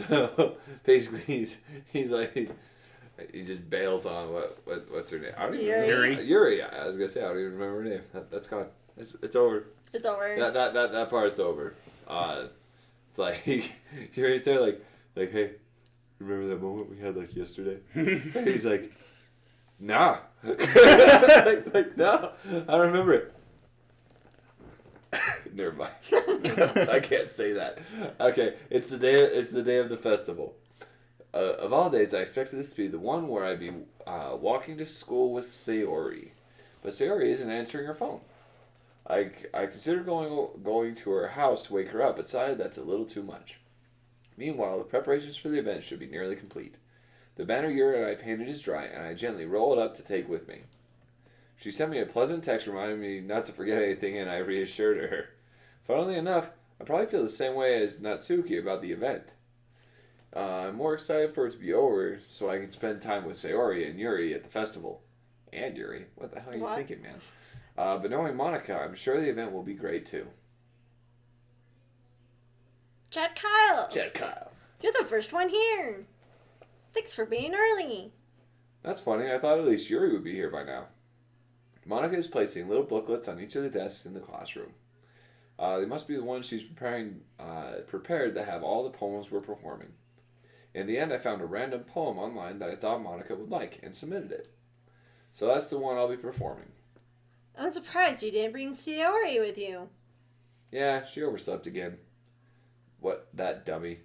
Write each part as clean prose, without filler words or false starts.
So basically, he's like, he just bails on what's her name? I don't even remember. Yuri. I was gonna say I don't even remember her name. That's gone. It's over. It's over. That part's over. It's like Yuri's there, like hey, remember that moment we had like yesterday? And he's like, nah, like no, I don't remember it. Never mind. I can't say that. Okay, it's the day of the festival. Of all days, I expected this to be the one where I'd be walking to school with Sayori, but Sayori isn't answering her phone. I considered going to her house to wake her up, but decided that's a little too much. Meanwhile, the preparations for the event should be nearly complete. The banner Yuri and I painted is dry, and I gently roll it up to take with me. She sent me a pleasant text reminding me not to forget anything, and I reassured her. Funnily enough, I probably feel the same way as Natsuki about the event. I'm more excited for it to be over so I can spend time with Sayori and Yuri at the festival. And Yuri. What the hell are you thinking, man? But knowing Monika, I'm sure the event will be great too. Chad Kyle. You're the first one here. Thanks for being early. That's funny. I thought at least Yuri would be here by now. Monika is placing little booklets on each of the desks in the classroom. They must be the ones she's prepared to have all the poems we're performing. In the end, I found a random poem online that I thought Monika would like and submitted it. So that's the one I'll be performing. I'm surprised you didn't bring Sayori with you. Yeah, she overslept again. What, that dummy.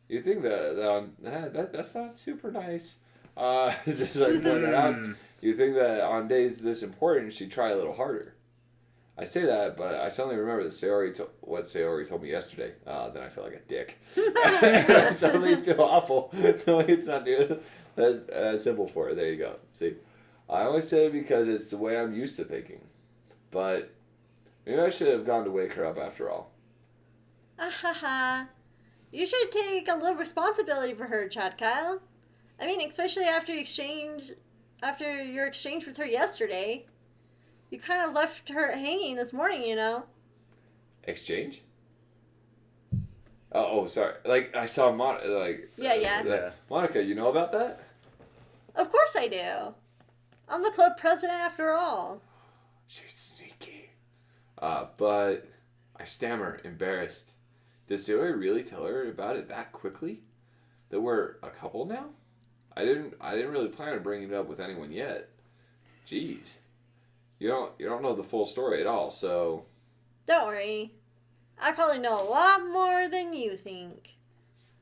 You think that's not super nice. Just like pointed out, you think that on days this important, she'd try a little harder. I say that, but I suddenly remember that what Sayori told me yesterday. Then I feel like a dick. I suddenly feel awful. No, it's not nearly as simple for her. There you go. See, I only said it because it's the way I'm used to thinking. But maybe I should have gone to wake her up after all. You should take a little responsibility for her, Chad Kyle. I mean, especially after your exchange with her yesterday. You kind of left her hanging this morning, you know. Exchange? Oh, sorry. Like, I saw Yeah. Monika, you know about that? Of course I do. I'm the club president after all. She's sneaky. But I stammer, embarrassed. Did Sayori really tell her about it that quickly? That we're a couple now? I didn't really plan on bringing it up with anyone yet. Jeez. You don't know the full story at all, so... Don't worry. I probably know a lot more than you think.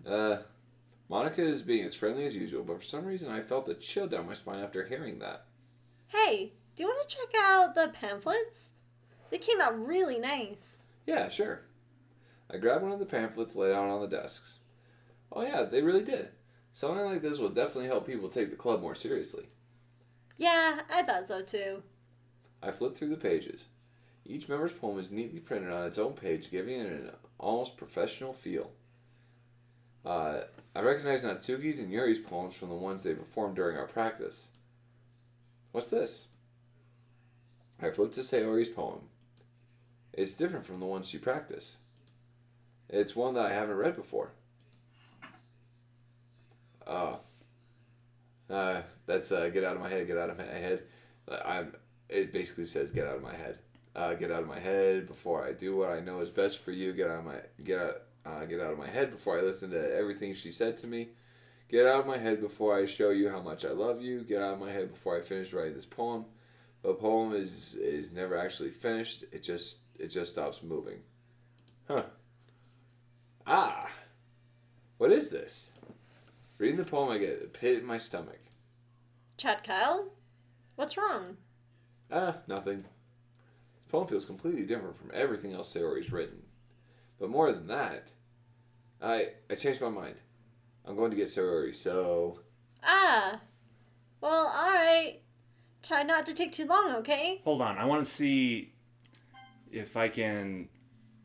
Monika is being as friendly as usual, but for some reason I felt a chill down my spine after hearing that. Hey, do you want to check out the pamphlets? They came out really nice. Yeah, sure. I grabbed one of the pamphlets laid out on the desks. Oh yeah, they really did. Something like this will definitely help people take the club more seriously. Yeah, I thought so too. I flipped through the pages. Each member's poem is neatly printed on its own page, giving it an almost professional feel. I recognized Natsuki's and Yuri's poems from the ones they performed during our practice. What's this? I flipped to Sayori's poem. It's different from the ones she practiced. It's one that I haven't read before. That's get out of my head, get out of my head. It basically says get out of my head. Get out of my head before I do what I know is best for you. Get out of my head before I listen to everything she said to me. Get out of my head before I show you how much I love you. Get out of my head before I finish writing this poem. The poem is never actually finished. It just stops moving. Huh. What is this? Reading the poem, I get a pit in my stomach. Chad Kyle? What's wrong? Nothing. This poem feels completely different from everything else Sayori's written. But more than that, I changed my mind. I'm going to get Sayori, so... Well, alright. Try not to take too long, okay? Hold on, I want to see if I can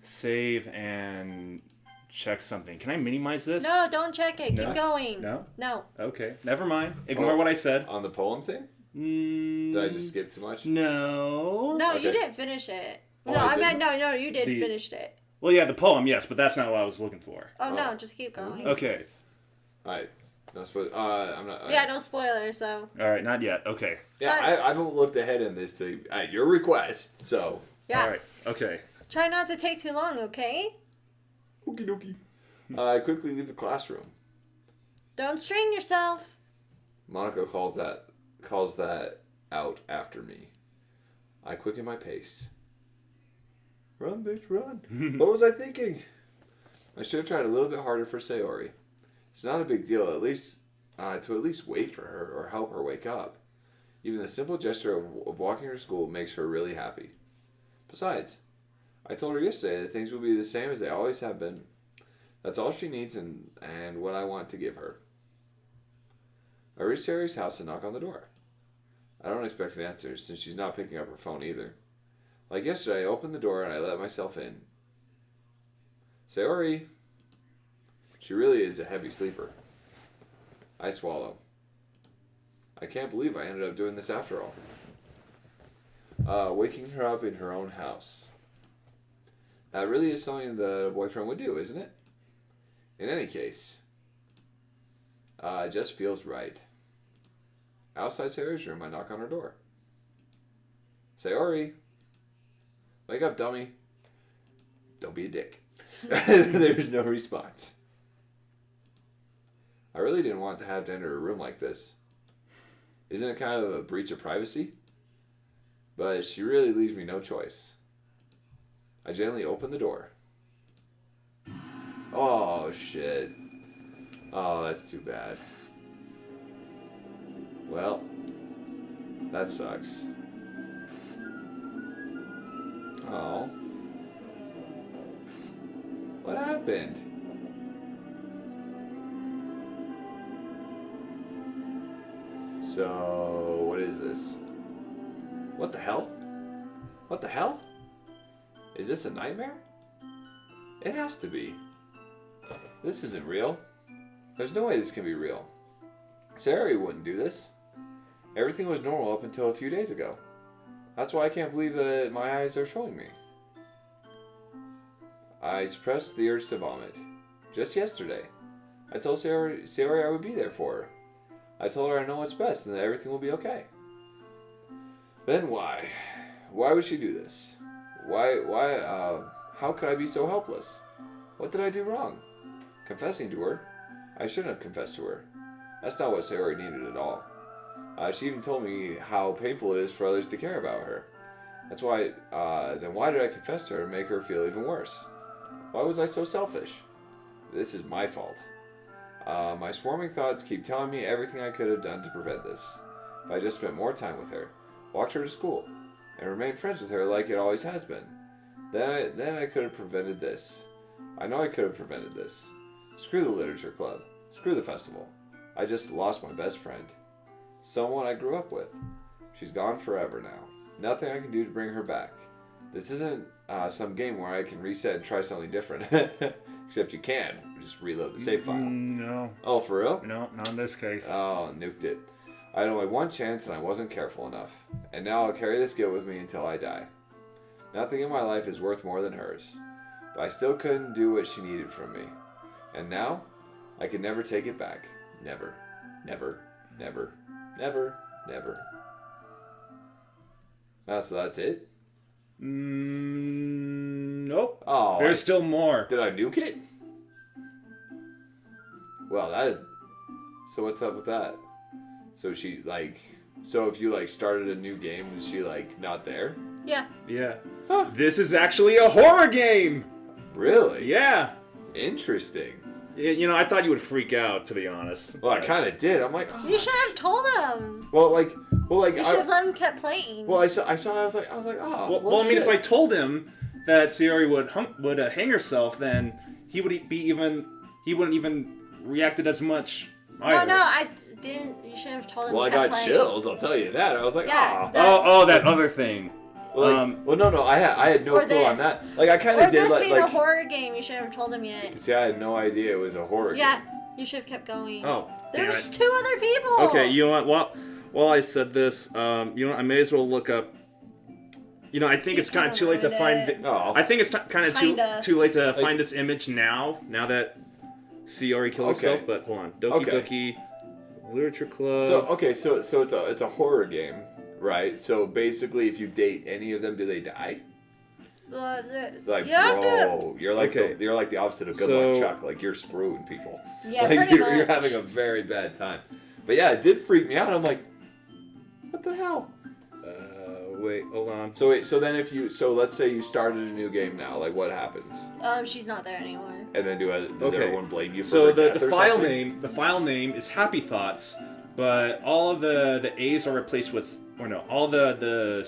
save and check something. Can I minimize this? No, don't check it. No? Keep going. No? Okay, never mind. Ignore what I said. On the poem thing? Did I just skip too much? No. No, Okay. you didn't finish it. Oh, No, I I meant, didn't? no, you did finish it. Well, yeah, the poem, yes, but that's not what I was looking for. Oh, no, just keep going. Okay. Alright. No spoilers. I'm not. Yeah, no spoilers, so. Alright, not yet. Okay. Yeah, I haven't looked ahead in this at your request, so. Yeah. Alright, okay. Try not to take too long, okay? Okie dokie. I quickly leave the classroom. Don't strain yourself. Monika calls that out after me. I quicken my pace. Run, bitch, run. What was I thinking? I should have tried a little bit harder for Sayori. It's not a big deal, to at least wait for her or help her wake up. Even the simple gesture of walking her to school makes her really happy. Besides, I told her yesterday that things will be the same as they always have been. That's all she needs and what I want to give her. I reach Sayori's house and knock on the door. I don't expect an answer since she's not picking up her phone either. Like yesterday, I opened the door and I let myself in. Sayori. She really is a heavy sleeper. I swallow. I can't believe I ended up doing this after all. Waking her up in her own house. That really is something that a boyfriend would do, isn't it? In any case, it just feels right. Outside Sayori's room, I knock on her door. Sayori! Wake up, dummy. Don't be a dick. There's no response. I really didn't want to have to enter a room like this. Isn't it kind of a breach of privacy? But she really leaves me no choice. I gently open the door. Oh, shit. Oh, that's too bad. Well, that sucks. Oh. What happened? So, what is this? What the hell? What the hell? Is this a nightmare? It has to be. This isn't real. There's no way this can be real. Sayori wouldn't do this. Everything was normal up until a few days ago. That's why I can't believe that my eyes are showing me. I suppressed the urge to vomit. Just yesterday. I told Sayori I would be there for her. I told her I know what's best and that everything will be okay. Then why? Why would she do this? How could I be so helpless? What did I do wrong? Confessing to her? I shouldn't have confessed to her. That's not what Sayori needed at all. She even told me how painful it is for others to care about her. That's why, then why did I confess to her and make her feel even worse? Why was I so selfish? This is my fault. My swarming thoughts keep telling me everything I could have done to prevent this. If I just spent more time with her, walked her to school, and remained friends with her like it always has been, then I could have prevented this. I know I could have prevented this. Screw the literature club. Screw the festival. I just lost my best friend. Someone I grew up with. She's gone forever now. Nothing I can do to bring her back. This isn't some game where I can reset and try something different. Except you can. Just reload the save file. No. Oh, for real? No, not in this case. Oh, nuked it. I had only one chance and I wasn't careful enough. And now I'll carry this guilt with me until I die. Nothing in my life is worth more than hers. But I still couldn't do what she needed from me. And now, I can never take it back. Never. Never. Never. Never. Never. So that's it? Nope. Oh, There's still more. Did I nuke it? Well, that is... So what's up with that? So she, So if you, started a new game, is she, not there? Yeah. Yeah. Huh. This is actually a horror game! Really? Yeah. Interesting. I thought you would freak out, to be honest. Well, I kind of did. I'm like, oh. You should have told him. You should have let him keep playing. Well, I saw. I was like, oh. Well, I mean, if I told him that Sayori would hang herself, then he wouldn't even reacted as much. Either. Oh no, I didn't. You should have told him. Well, I got chills. I'll tell you that. I was like, yeah, oh, that other thing. Well, no. I had no clue on that. I kind of did. This being a horror game, you should have told him yet. See, I had no idea it was a horror game. Yeah, you should have kept going. Oh, there was 2 other people. Okay, you know what? While I said this, I may as well look up I think it's kind of too late to find. Oh. I think it's kind of too late to find this image now. Now that Sayori killed herself. But hold on, Doki Doki Literature Club. So it's a horror game, right? So basically, if you date any of them, do they die? It's like, you're like the opposite of Good Luck Chuck. Like, you're screwing people. Yeah, like, pretty much. You're having a very bad time. But yeah, it did freak me out. I'm like, what the hell? Wait, hold on. So then let's say you started a new game now. Like, what happens? She's not there anymore. And then does everyone blame you for so her death the or file something? the file name is Happy Thoughts, but all of the A's are replaced with, or no, all the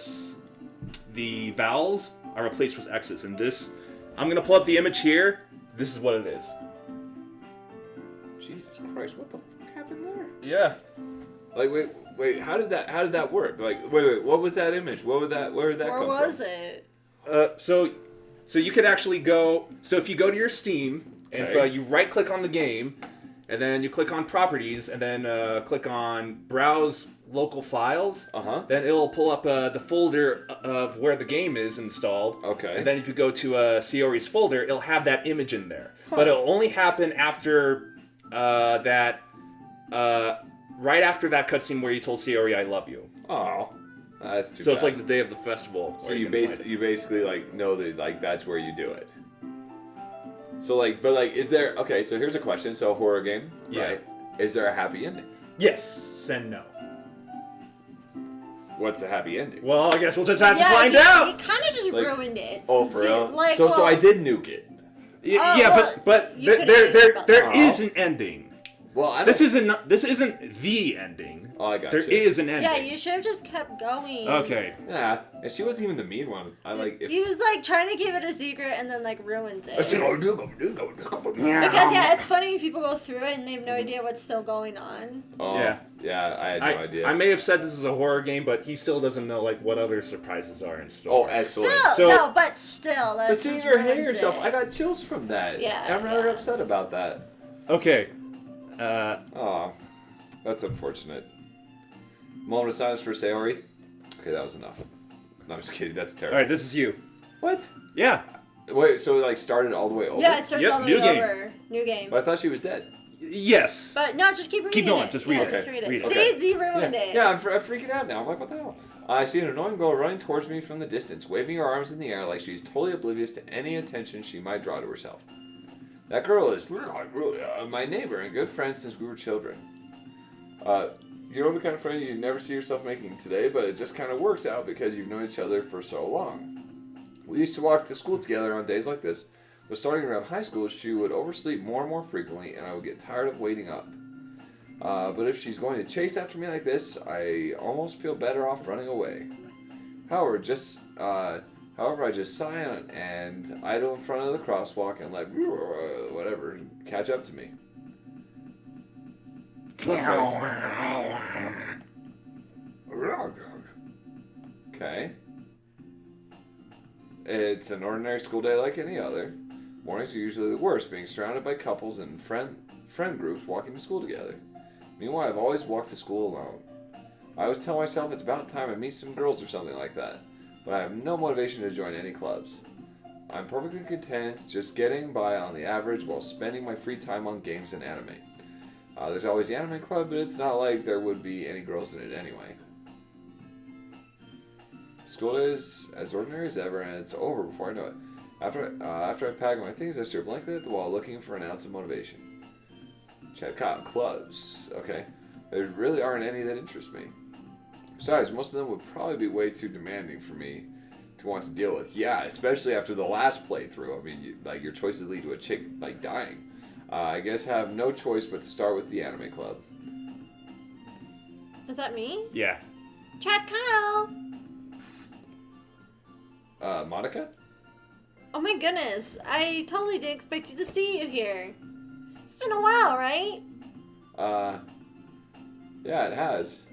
vowels are replaced with X's. And this, I'm gonna pull up the image here. This is what it is. Jesus Christ, what the fuck happened there? Yeah. Like, wait, how did that work? Like, wait, what was that image? Where did that come from? Where was it? So you could actually go. So if you go to your Steam and Okay. you right click on the game, and then you click on Properties, and then click on Browse Local Files. Then it'll pull up the folder of where the game is installed. Okay. And then if you go to Sayori's folder, it'll have that image in there. But it'll only happen after that. Right after that cutscene where you told Sayori, "I love you." Oh, that's too bad. So it's like the day of the festival. So you basically like know that like that's where you do it. So like, but like, is there? Okay, so here's a question. So a horror game, right? Is there a happy ending? Yes and no. What's the happy ending? Well, I guess we'll just have to find out. He kind of just ruined it. Oh, for real? Like, so I did nuke it. But there is an ending. Well, this isn't the ending. Oh, I got There is an ending. Yeah, you should have just kept going. Okay. Yeah, and she wasn't even the mean one. He was like trying to keep it a secret and then like ruins it. Because Because it's funny if people go through it and they have no idea what's still going on. Oh, yeah, I had no idea. I may have said this is a horror game, but he still doesn't know like what other surprises are in store. Oh, excellent. But still, that's but seeing her hang herself, I got chills from that. Yeah, I'm rather upset about that. Okay. Oh, that's unfortunate. Moment of silence for Sayori. Okay, that was enough. No, I'm just kidding. That's terrible. All right, this is you. What? Yeah. Wait, so it like started all the way over? Yeah, it starts all the way over. New game. But I thought she was dead. Yes. But no, just keep reading Keep going. it. Just read it. Just read it. See, Okay. you ruined it. Yeah, I'm freaking out now. I'm like, what the hell? I see an annoying girl running towards me from the distance, waving her arms in the air like she's totally oblivious to any attention she might draw to herself. That girl is my neighbor and good friend since we were children. You know the kind of friend you never see yourself making today, but it just kind of works out because you've known each other for so long. We used to walk to school together on days like this, but starting around high school, she would oversleep more and more frequently, and I would get tired of waiting up. But if she's going to chase after me like this, I almost feel better off running away. However, I just sigh and idle in front of the crosswalk and let whatever catch up to me. Okay. It's an ordinary school day like any other. Mornings are usually the worst, being surrounded by couples and friend groups walking to school together. Meanwhile, I've always walked to school alone. I always tell myself it's about time I meet some girls or something like that, but I have no motivation to join any clubs. I'm perfectly content just getting by on the average while spending my free time on games and anime. There's always the anime club, but it's not like there would be any girls in it anyway. School day is as ordinary as ever, and it's over before I know it. After I pack my things, I stare blankly at the wall looking for an ounce of motivation. Check out clubs. Okay. There really aren't any that interest me. Besides, most of them would probably be way too demanding for me to want to deal with. Yeah, especially after the last playthrough. I mean, your choices lead to a chick, dying. I guess I have no choice but to start with the anime club. Is that me? Yeah. Chad Kyle! Monika? Oh my goodness, I totally didn't expect you to see you here. It's been a while, right? Yeah, it has.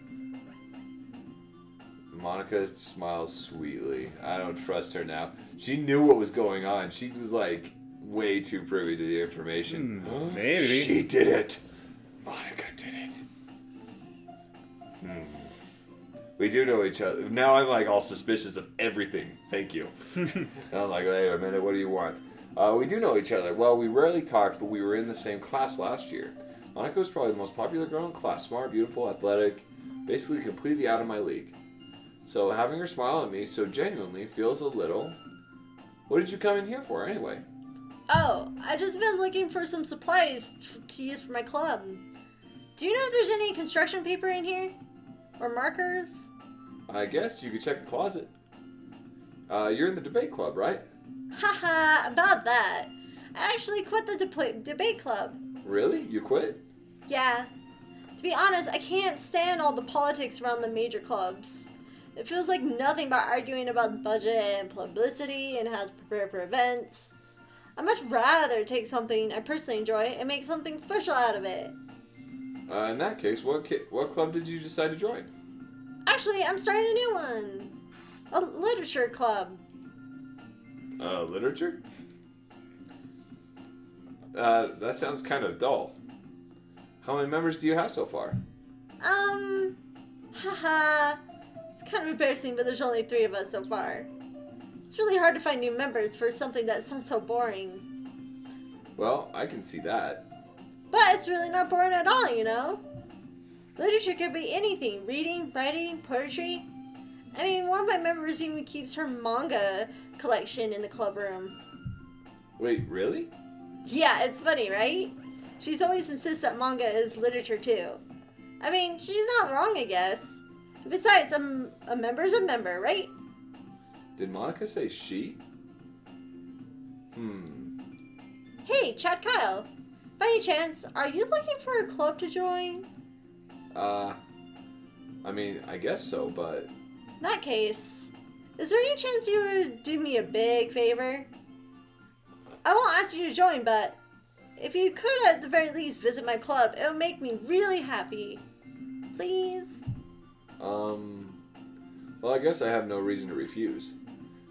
Monika smiles sweetly. I don't trust her now. She knew what was going on. She was way too privy to the information. Maybe. She did it. Monika did it. We do know each other. Now I'm like all suspicious of everything. Thank you. And I'm like, wait a minute, what do you want? We do know each other. Well, we rarely talked, but we were in the same class last year. Monika was probably the most popular girl in class. Smart, beautiful, athletic, basically completely out of my league. So having her smile at me so genuinely feels a little... What did you come in here for anyway? Oh, I just been looking for some supplies to use for my club. Do you know if there's any construction paper in here? Or markers? I guess you could check the closet. You're in the debate club, right? Haha, about that. I actually quit the debate club. Really? You quit? Yeah. To be honest, I can't stand all the politics around the major clubs. It feels like nothing but arguing about budget and publicity and how to prepare for events. I'd much rather take something I personally enjoy and make something special out of it. In that case, what club did you decide to join? Actually, I'm starting a new one. A literature club. Literature? That sounds kind of dull. How many members do you have so far? Haha. It's kind of embarrassing, but there's only 3 of us so far. It's really hard to find new members for something that sounds so boring. Well, I can see that. But it's really not boring at all, you know? Literature could be anything. Reading, writing, poetry. I mean, one of my members even keeps her manga collection in the club room. Wait, really? Yeah, it's funny, right? She's always insists that manga is literature too. I mean, she's not wrong, I guess. Besides, a member's a member, right? Did Monika say she? Hey, Chad Kyle. By any chance, are you looking for a club to join? I mean, I guess so, but... In that case, is there any chance you would do me a big favor? I won't ask you to join, but if you could at the very least visit my club, it would make me really happy. Please? Well, I guess I have no reason to refuse.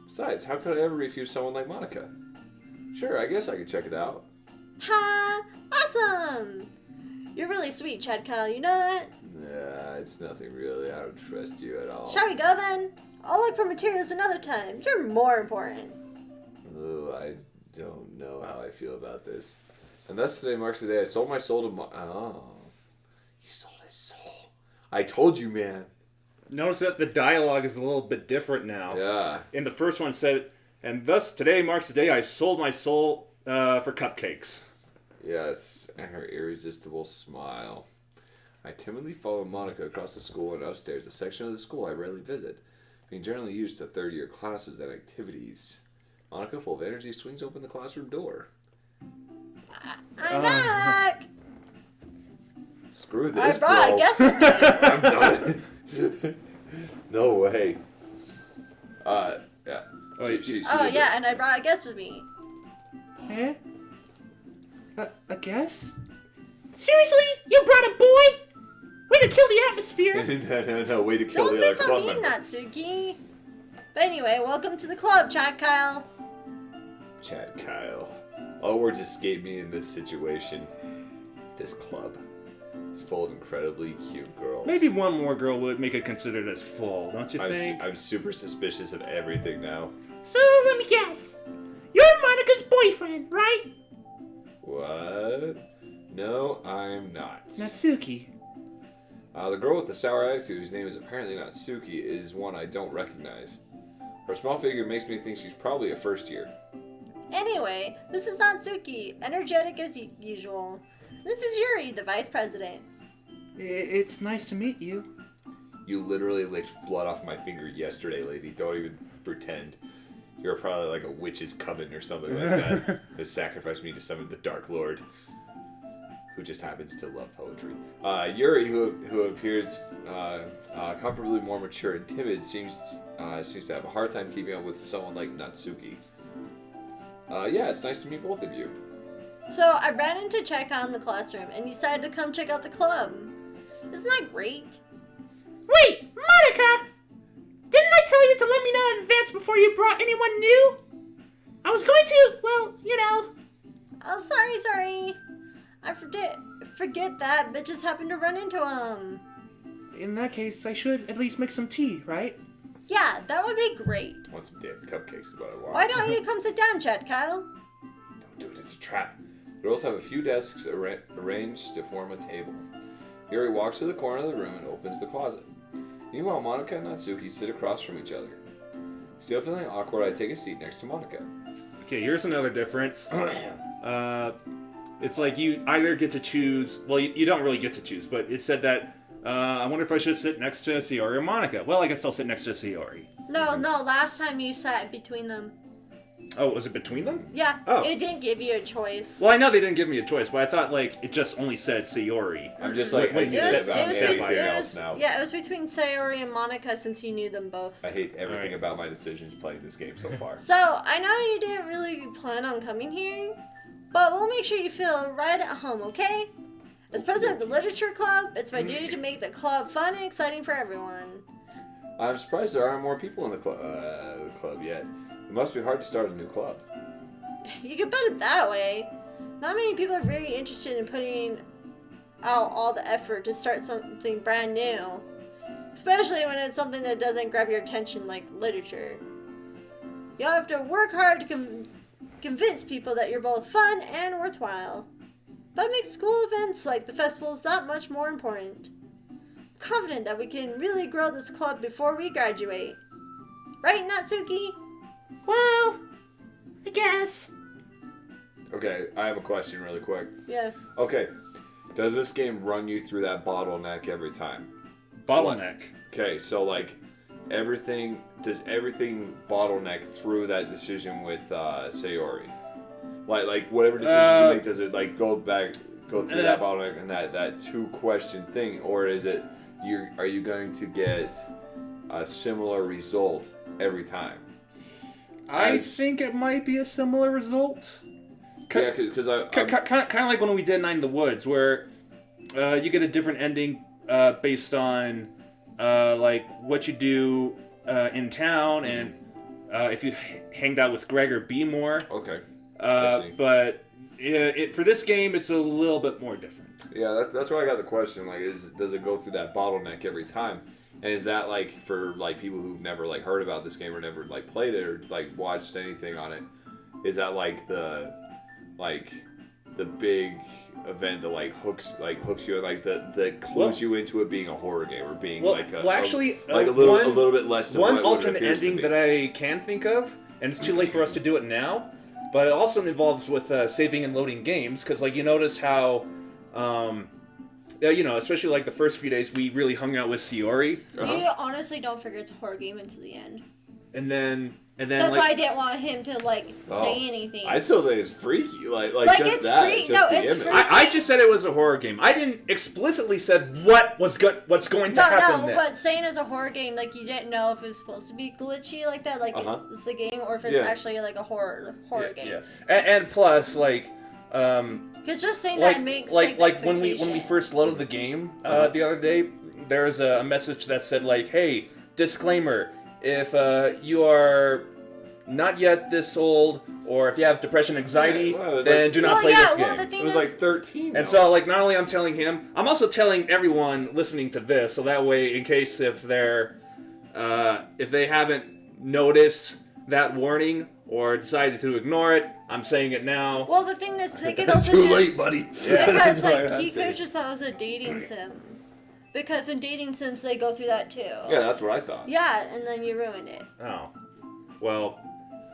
Besides, how could I ever refuse someone like Monika? Sure, I guess I could check it out. Ha! Awesome! You're really sweet, Chad Kyle, you know that? Nah, it's nothing really. I don't trust you at all. Shall we go then? I'll look for materials another time. You're more important. Ooh, I don't know how I feel about this. And thus today marks the day I sold my soul to Oh. You sold his soul. I told you, man. Notice that the dialogue is a little bit different now. Yeah. In the first one said, and thus today marks the day I sold my soul for cupcakes. Yes, and her irresistible smile. I timidly follow Monika across the school and upstairs, a section of the school I rarely visit, being generally used to third-year classes and activities. Monika, full of energy, swings open the classroom door. I'm back! Screw this, I brought bro. a guest with me. I'm done. No way. Yeah. Oh, She Oh, did yeah, and I brought a guest with me. Eh? A guess? Seriously? You brought a boy? Way to kill the atmosphere! No, way to kill Don't the be other so club mean, member. Natsuki. But anyway, welcome to the club, Chad Kyle. Chad Kyle. All words escape me in this situation. This club is full of incredibly cute girls. Maybe one more girl would make it considered as full, don't you think? I'm super suspicious of everything now. So, let me guess. You're Monika's boyfriend, right? What? No, I'm not. Natsuki. The girl with the sour attitude, whose name is apparently Natsuki, is one I don't recognize. Her small figure makes me think she's probably a first year. Anyway, this is Natsuki, energetic as usual. This is Yuri, the vice president. It's nice to meet you. You literally licked blood off my finger yesterday, lady. Don't even pretend. You're probably like a witch's coven or something like that. Who sacrificed me to summon the Dark Lord, who just happens to love poetry. Yuri, who appears comfortably more mature and timid, seems to have a hard time keeping up with someone like Natsuki. Yeah, it's nice to meet both of you. So I ran in to check on the classroom and decided to come check out the club. Isn't that great? Wait, Monika! Didn't I tell you to let me know in advance before you brought anyone new? I was going to, well, you know. Oh, sorry. I forget that, but just happened to run into him. in that case, I should at least make some tea, right? Yeah, that would be great. I want some damn cupcakes is what I want. Why don't you come sit down, Chad Kyle? Don't do it, it's a trap. Girls have a few desks arranged to form a table. Yuri walks to the corner of the room and opens the closet. Meanwhile, Monika and Natsuki sit across from each other. Still feeling awkward, I take a seat next to Monika. Okay, here's another difference. It's like you either get to choose... Well, you don't really get to choose, but it said that, I wonder if I should sit next to Sayori or Monika. Well, I guess I'll sit next to Sayori. No, last time you sat between them. Oh, was it between them? Yeah, Oh. it didn't give you a choice. Well, I know they didn't give me a choice, but I thought, like, it just only said Sayori. I'm just like, Wait, I you hate said about it everything was- else now. Yeah, it was between Sayori and Monika since you knew them both. I hate everything Alright. about my decisions playing this game so far. So, I know you didn't really plan on coming here, but we'll make sure you feel right at home, okay? As president of the Literature Club, it's my duty to make the club fun and exciting for everyone. I'm surprised there aren't more people in the club yet. It must be hard to start a new club. You can put it that way. Not many people are very interested in putting out all the effort to start something brand new. Especially when it's something that doesn't grab your attention like literature. You'll have to work hard to convince people that you're both fun and worthwhile. But make school events like the festivals that much more important. I'm confident that we can really grow this club before we graduate. Right, Natsuki? Well, I guess. Okay, I have a question really quick. Yeah. Okay, does this game run you through that bottleneck every time? Bottleneck. Okay, so like does everything bottleneck through that decision with Sayori? Like whatever decision you make, does it like go through that bottleneck and that 2-question thing, or is it are you going to get a similar result every time? I think it might be a similar result. Yeah, because Kind of like when we did Night in the Woods, where you get a different ending based on like what you do in town and if you hanged out with Greg or B more. Okay. I see. But for this game, it's a little bit more different. Yeah, that's where I got the question. Like, does it go through that bottleneck every time? And is that like for like people who've never like heard about this game or never like played it or like watched anything on it? Is that like the big event that like hooks you and like that clues you into it being a horror game or being a little bit less than one what alternate it appears to ending be? that I can think of, and it's too late for us to do it now. But it also involves with saving and loading games, because like you notice how, especially like the first few days, we really hung out with Sayori. You honestly don't figure it's a horror game until the end. And then That's like, why I didn't want him to say anything. I still think it's freaky, like just it's that, freaky. just No, the it's image. freaky. I just said it was a horror game. I didn't explicitly said what's going to happen. No, but saying it's a horror game, like you didn't know if it was supposed to be glitchy like that, like it's the game, or if it's actually like a horror game. Yeah, and plus like. Because just saying that makes like when we expectation. first loaded the game the other day, there was a message that said like, "Hey, disclaimer: if you are not yet this old, or if you have depression, anxiety, then do not play this game." It was like 13. And so, like, not only I'm telling him, I'm also telling everyone listening to this, so that way, in case if they haven't noticed that warning or decided to ignore it, I'm saying it now. Well, the thing is, they could also Too late, buddy. Because he could have just thought it was a dating sim. Because in dating sims, they go through that too. Yeah, that's what I thought. Yeah, and then you ruined it. Oh, well.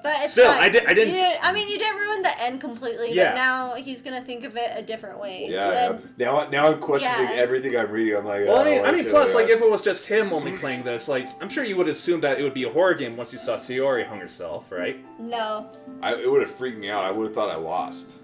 But it's still, fine. I didn't. You didn't ruin the end completely. Yeah. But now he's gonna think of it a different way. Yeah. Now I'm questioning everything I'm reading. I'm like, well, I mean, plus, like, if it was just him only playing this, like, I'm sure you would assume that it would be a horror game once you saw Sayori hung herself, right? No. It would have freaked me out. I would have thought I lost.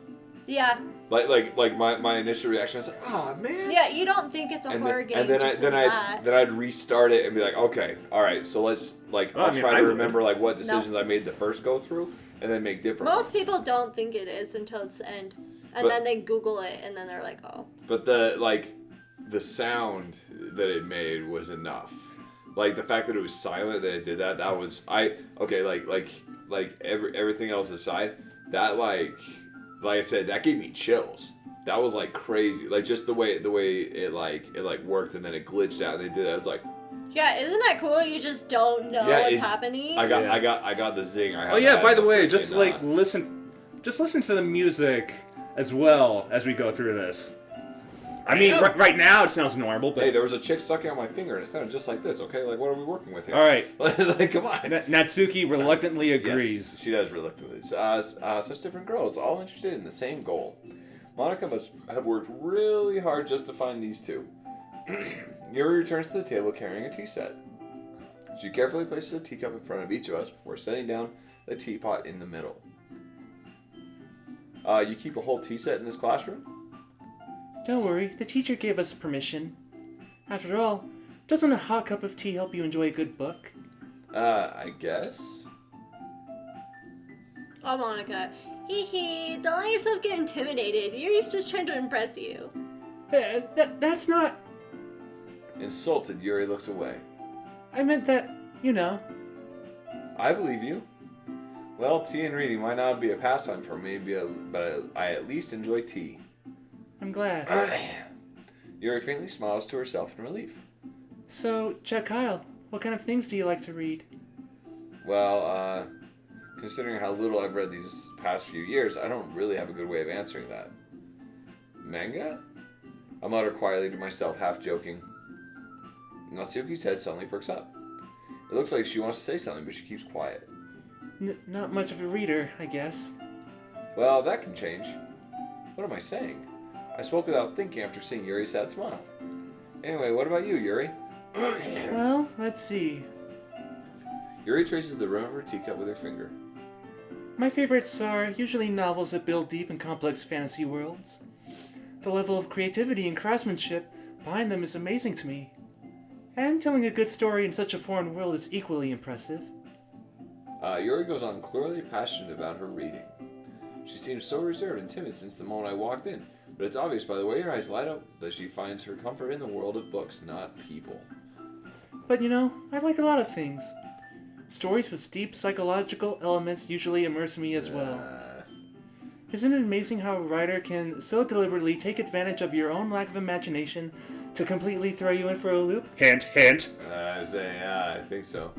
Yeah. Like my initial reaction was like, oh man. Yeah, you don't think it's a horror game. And then I'd restart it and be like, okay, all right, so let's I'll try to remember like what decisions I made the first go through, and then make different. Most ones. people don't think it is until it's the end, and then they Google it, and then they're like, oh. But the sound that it made was enough. Like the fact that it was silent, that it did that was everything else aside, that like I said, that gave me chills. That was like crazy. Like just the way it worked and then it glitched out and they did it. I was like, Yeah, isn't that cool? You just don't know what's happening. I got the zing. Oh yeah, by the way, just like listen to the music as well as we go through this. I mean, right now it sounds normal, but hey, there was a chick sucking on my finger and it sounded just like this. Okay, like what are we working with here? All right, like come on. Natsuki reluctantly agrees. Yes, she does reluctantly. Such different girls, all interested in the same goal. Monika must have worked really hard just to find these two. Yuri returns to the table carrying a tea set. She carefully places a teacup in front of each of us before setting down the teapot in the middle. You keep a whole tea set in this classroom? Don't worry, the teacher gave us permission. After all, doesn't a hot cup of tea help you enjoy a good book? I guess. Oh, Monika. Hee hee, don't let yourself get intimidated. Yuri's just trying to impress you. That's not... Insulted, Yuri looks away. I meant that, you know. I believe you. Well, tea and reading might not be a pastime for me, but I at least enjoy tea. I'm glad. Yuri faintly smiles to herself in relief. So, Chuck Kyle, what kind of things do you like to read? Well, considering how little I've read these past few years, I don't really have a good way of answering that. Manga? I mutter quietly to myself, half joking. Natsuki's head suddenly perks up. It looks like she wants to say something, but she keeps quiet. Not much of a reader, I guess. Well, that can change. What am I saying? I spoke without thinking after seeing Yuri's sad smile. Anyway, what about you, Yuri? Well, let's see. Yuri traces the rim of her teacup with her finger. My favorites are usually novels that build deep and complex fantasy worlds. The level of creativity and craftsmanship behind them is amazing to me. And telling a good story in such a foreign world is equally impressive. Yuri goes on clearly passionate about her reading. She seems so reserved and timid since the moment I walked in, but it's obvious by the way her eyes light up that she finds her comfort in the world of books, not people. But you know, I like a lot of things. Stories with deep psychological elements usually immerse me as well. Isn't it amazing how a writer can so deliberately take advantage of your own lack of imagination to completely throw you in for a loop? Hint, hint. I think so.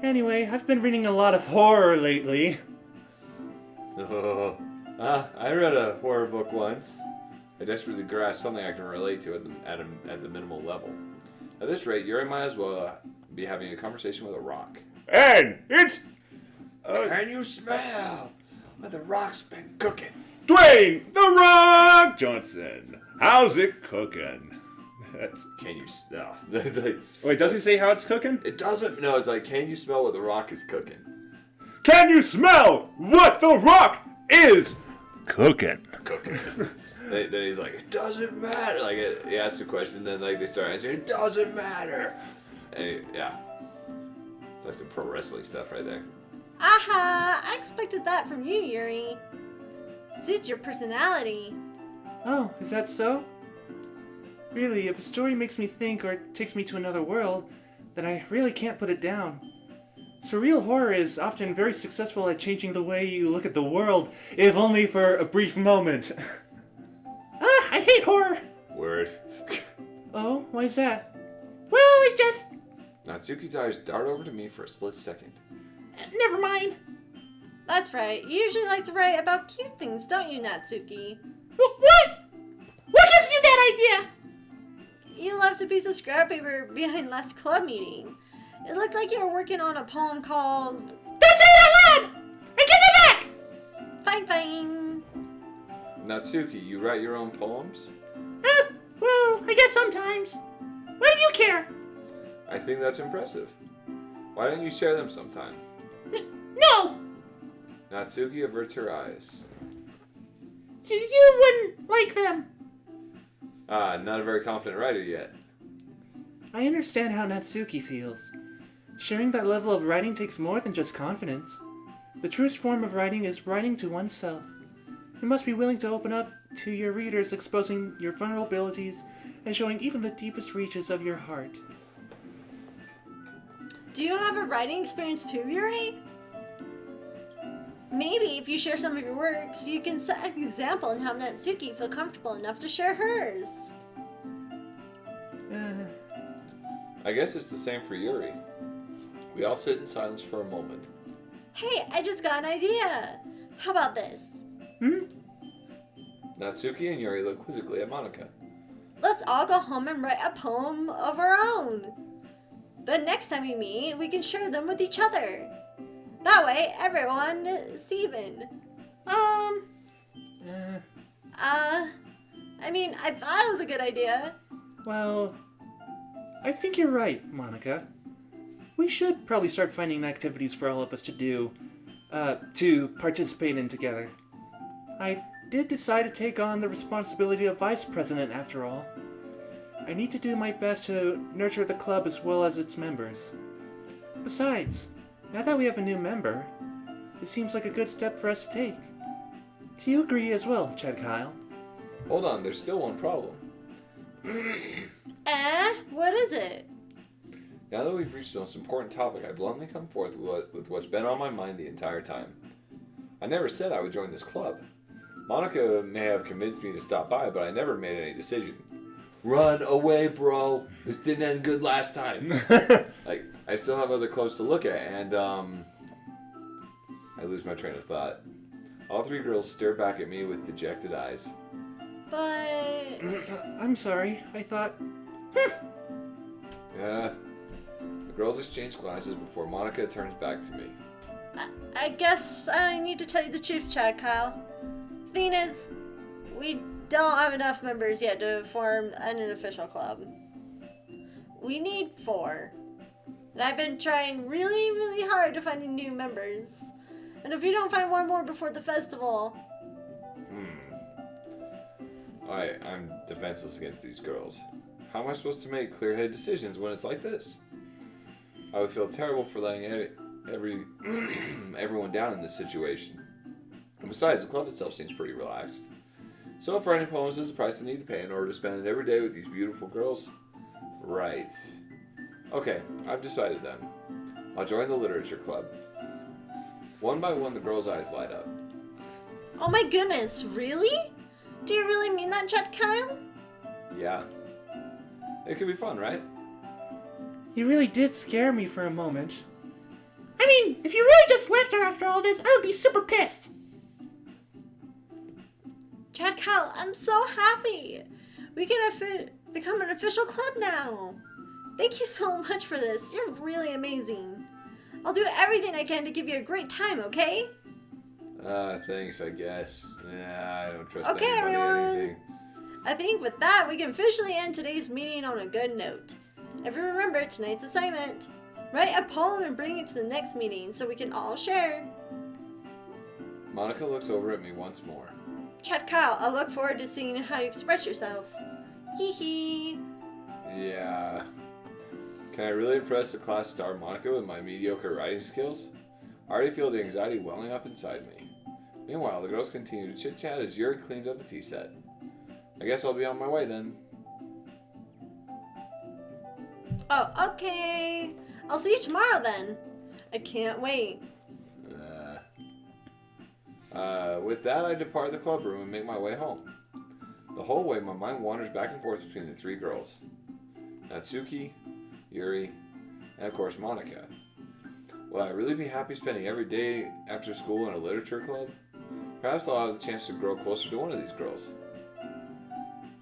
Anyway, I've been reading a lot of horror lately. I read a horror book once. I desperately grasped something I can relate to at the minimal level. At this rate, Yuri might as well be having a conversation with a rock. And it's... Can you smell what the rock's been cooking? Dwayne The Rock Johnson. How's it cooking? Can you smell? It's like, Wait, does he say how it's cooking? it doesn't. No, it's like, can you smell what the rock is cooking? Can you smell what The Rock is cooking? Cooking. Then he's like, it doesn't matter. Like he asks a question, then like they start answering, it doesn't matter. And yeah, it's like some pro wrestling stuff right there. Aha! I expected that from you, Yuri. Suits your personality. Oh, is that so? Really, if a story makes me think or takes me to another world, then I really can't put it down. Surreal horror is often very successful at changing the way you look at the world, if only for a brief moment. I hate horror! Word. Oh, why is that? Well, it just... Natsuki's eyes dart over to me for a split second. Never mind. That's right. You usually like to write about cute things, don't you, Natsuki? What? What gives you that idea? You left a piece of scrap paper behind last club meeting. It looked like you were working on a poem called... Don't say it out loud! I give it back! Fine. Natsuki, you write your own poems? Well, I guess sometimes. What do you care? I think that's impressive. Why don't you share them sometime? No! Natsuki averts her eyes. You wouldn't like them. Not a very confident writer yet. I understand how Natsuki feels. Sharing that level of writing takes more than just confidence. The truest form of writing is writing to oneself. You must be willing to open up to your readers, exposing your vulnerabilities and showing even the deepest reaches of your heart. Do you have a writing experience too, Yuri? Maybe if you share some of your works, you can set an example in how Natsuki feel comfortable enough to share hers. I guess it's the same for Yuri. We all sit in silence for a moment. Hey, I just got an idea. How about this? Natsuki and Yuri look quizzically at Monika. Let's all go home and write a poem of our own. The next time we meet, we can share them with each other. That way, everyone is even. I mean, I thought it was a good idea. Well, I think you're right, Monika. We should probably start finding activities for all of us to do, to participate in together. I did decide to take on the responsibility of vice president after all. I need to do my best to nurture the club as well as its members. Besides, now that we have a new member, it seems like a good step for us to take. Do you agree as well, Chad Kyle? Hold on, there's still one problem. What is it? Now that we've reached the most important topic, I bluntly come forth with what's been on my mind the entire time. I never said I would join this club. Monika may have convinced me to stop by, but I never made any decision. Run away, bro. This didn't end good last time. Like, I still have other clubs to look at, and, I lose my train of thought. All three girls stare back at me with dejected eyes. But... I'm sorry, I thought... Yeah. The girls exchange glances before Monika turns back to me. I guess I need to tell you the truth, Chad Kyle. Thing is, we don't have enough members yet to form an official club. We need 4. And I've been trying really, really hard to find new members. And if we don't find one more before the festival... I'm defenseless against these girls. How am I supposed to make clear-headed decisions when it's like this? I would feel terrible for letting everyone down in this situation. And besides, the club itself seems pretty relaxed. So for any poems is the price I need to pay in order to spend it every day with these beautiful girls? Right. Okay, I've decided then. I'll join the literature club. One by one, the girls' eyes light up. Oh my goodness, really? Do you really mean that, Chad Kyle? Yeah. It could be fun, right? You really did scare me for a moment. I mean, if you really just left her after all this, I would be super pissed. Chad Kyle, I'm so happy. We can become an official club now. Thank you so much for this. You're really amazing. I'll do everything I can to give you a great time, okay? Thanks, I guess. Yeah, I don't trust Okay, anybody or everyone. anything. I think with that, we can officially end today's meeting on a good note. Everyone remember tonight's assignment. Write a poem and bring it to the next meeting so we can all share. Monika looks over at me once more. Chad Kyle, I look forward to seeing how you express yourself. Hee hee. Yeah. Can I really impress the class star Monika with my mediocre writing skills? I already feel the anxiety welling up inside me. Meanwhile, the girls continue to chit-chat as Yuri cleans up the tea set. I guess I'll be on my way then. Oh, okay. I'll see you tomorrow then. I can't wait. With that, I depart the club room and make my way home. The whole way, my mind wanders back and forth between the three girls. Natsuki, Yuri, and of course Monika. Will I really be happy spending every day after school in a literature club? Perhaps I'll have the chance to grow closer to one of these girls.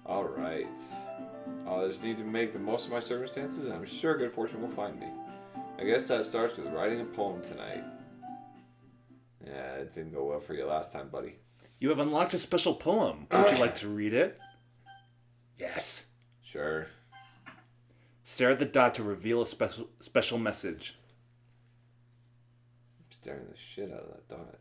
Alright. I'll just need to make the most of my circumstances, and I'm sure good fortune will find me. I guess that starts with writing a poem tonight. Yeah, it didn't go well for you last time, buddy. You have unlocked a special poem. Would you like to read it? Yes. Sure. Stare at the dot to reveal a special message. I'm staring the shit out of that dot.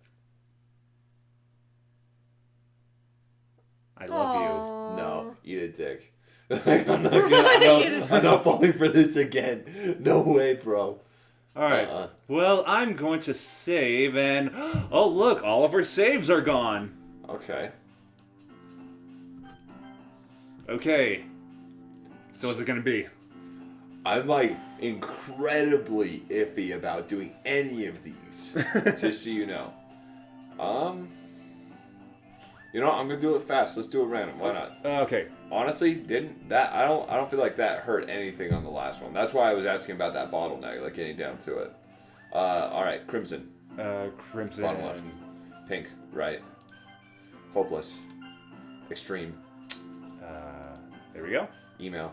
I love you. Aww. No, eat a dick. I'm not falling for this again. No way, bro. Alright. Well, I'm going to save and... Oh, look, all of our saves are gone. Okay. Okay. So what's it going to be? I'm like incredibly iffy about doing any of these. Just so you know. You know what? I'm gonna do it fast. Let's do it random. Why not? Okay. Honestly, I don't feel like that hurt anything on the last one. That's why I was asking about that bottleneck, like getting down to it. All right, crimson. Crimson. Bottom left. Pink, right. Hopeless. Extreme. There we go. Email.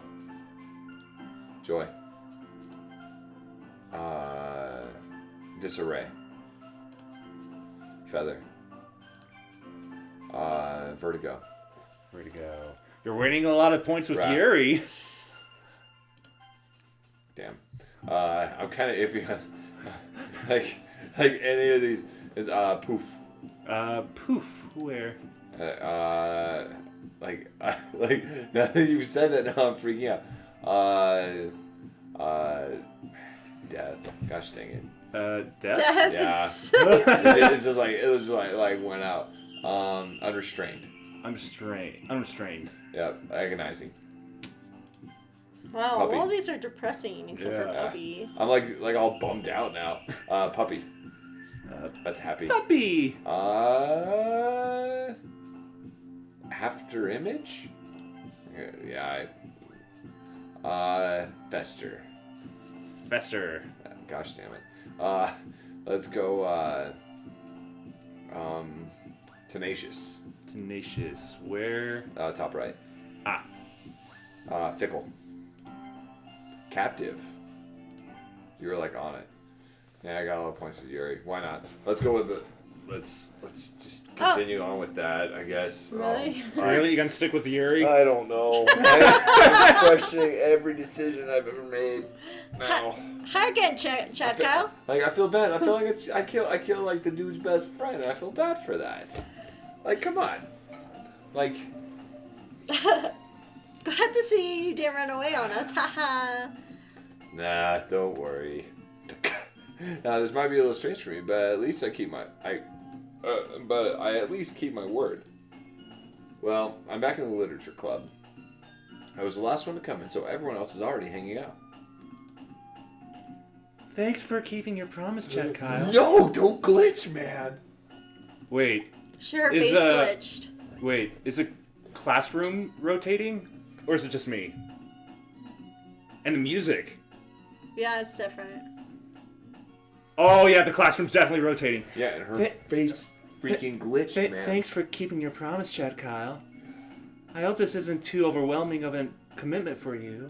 Joy. Disarray. Feather. Vertigo. Vertigo. You're winning a lot of points with Wrath. Yuri. Damn. I'm kind of iffy on like any of these. Is poof. Poof. Where? Like now that you've said that, now I'm freaking out. Death. Gosh dang it. Death? Yeah. It's just like it was just like went out. Unrestrained. Unrestrained. Yep. Agonizing. Wow, Puppy. all of these are depressing except for Yeah. Puppy. I'm like all bummed out now. Puppy. That's happy. Puppy. After image. Yeah. Fester. Fester. Gosh damn it. Let's go. Tenacious. Tenacious. Where? Top right. Ah. Fickle. Captive. You were like on it. Yeah, I got all the points with Yuri. Why not? Let's go with the. Let's just continue on with that, I guess. Really? Really? You gonna stick with Yuri? I don't know. I'm questioning every decision I've ever made now. Hi again, Chad Kyle. Like I feel bad. I feel like I kill like the dude's best friend, and I feel bad for that. Like, come on. Like, Glad to see you didn't run away on us. Haha. nah, don't worry. Now this might be a little strange for me, but at least I keep my but I at least keep my word. Well, I'm back in the literature club. I was the last one to come in, so everyone else is already hanging out. Thanks for keeping your promise, Chad Kyle. No, don't glitch, man. Wait. Sure, Is, face glitched. Wait. Is the classroom rotating, or is it just me? And the music. Yeah, it's different. Oh yeah, the classroom's definitely rotating. Yeah, and her face freaking glitched, man. Thanks for keeping your promise, Chad Kyle. I hope this isn't too overwhelming of a commitment for you.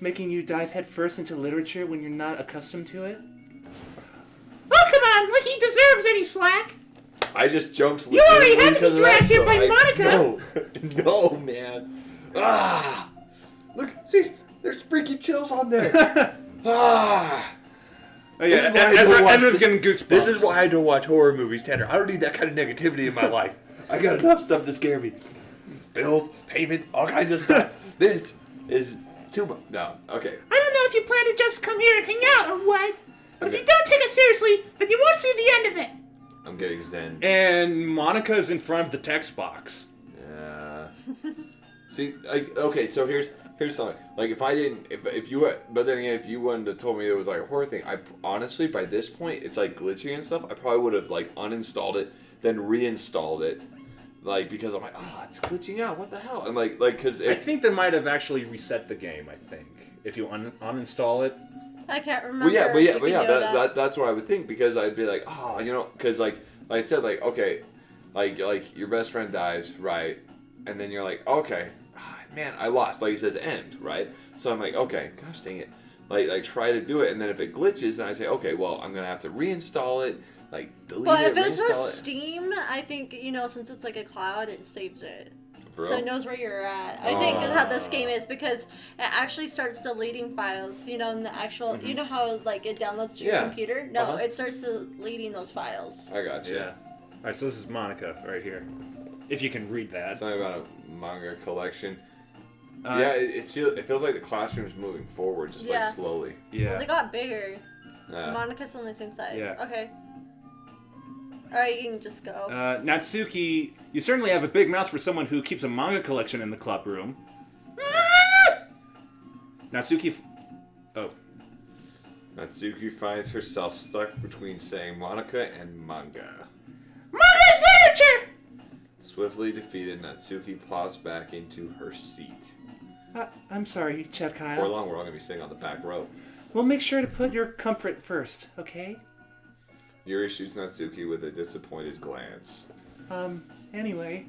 Making you dive headfirst into literature when you're not accustomed to it. Oh, come on, like he deserves any slack. I just jumped. You already had to be because of that, dragged here so by Monika. No, no, man. Ah, look, see, there's freaking chills on there. Ah. Oh yeah, This is why I don't watch- Ezra's getting goosebumps. This is why I don't watch horror movies, Tanner. I don't need that kind of negativity in my life. I got enough stuff to scare me. Bills, payment, all kinds of stuff. This is too much. No, okay. I don't know if you plan to just come here and hang out or what, but if Okay. you don't take it seriously, then you won't see the end of it. I'm getting zen. And Monica's in front of the text box. Yeah. See, like, okay, so here's something. Like, if I didn't, if you were, but then again, if you wouldn't have told me it was like a horror thing, I honestly, by this point, it's like glitching and stuff. I probably would have like uninstalled it, then reinstalled it, like because I'm like, oh, it's glitching out. What the hell? And like, because I think they might have actually reset the game. I think if you uninstall it. I can't remember. Well, yeah, if but you yeah, know that. that's what I would think because I'd be like, oh, you know, because like I said, like okay, like your best friend dies, right? And then you're like, okay, man, I lost. Like it says end, right? So I'm like, okay, gosh dang it. Like try to do it, and then if it glitches, then I say, okay, well, I'm gonna have to reinstall it, like delete But it, if it's reinstall with it. Steam, I think, since it's like a cloud, it saves it. Bro. So it knows where you're at. I think is how this game is because it actually starts deleting files, in the actual, you know how like it downloads to your Yeah. computer? No, Uh-huh. it starts deleting those files. I got you. Yeah. All right, so this is Monica right here. If you can read that. Something about a manga collection. Uh, Yeah, it feels like the classroom's moving forward, just Yeah. like slowly. Yeah. Well, they got bigger. Yeah. Monica's on the same size. Yeah. Okay. Alright, you can just go. Natsuki, you certainly have a big mouth for someone who keeps a manga collection in the club room. Natsuki. Oh. Natsuki finds herself stuck between saying Monica and manga. Monika adventure! Swiftly defeated, Natsuki plops back into her seat. I'm sorry, Chad Before Kyle. long, we're all going to be sitting on the back row. We'll make sure to put your comfort first, okay? Yuri shoots Natsuki with a disappointed glance. Anyway,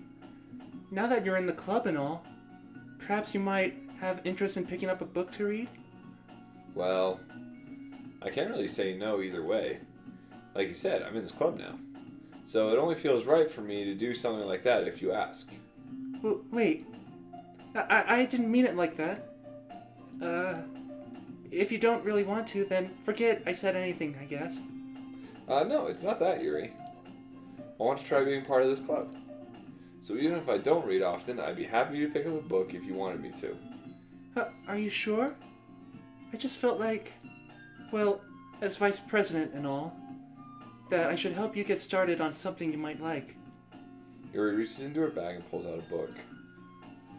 now that you're in the club and all, perhaps you might have interest in picking up a book to read? Well, I can't really say no either way. Like you said, I'm in this club now. So it only feels right for me to do something like that if you ask. Wait. I didn't mean it like that. If you don't really want to, then forget I said anything, I guess. No, it's not that, Yuri. I want to try being part of this club. So even if I don't read often, I'd be happy to pick up a book if you wanted me to. Are you sure? I just felt like, well, as vice president and all, that I should help you get started on something you might like. Yuri reaches into her bag and pulls out a book.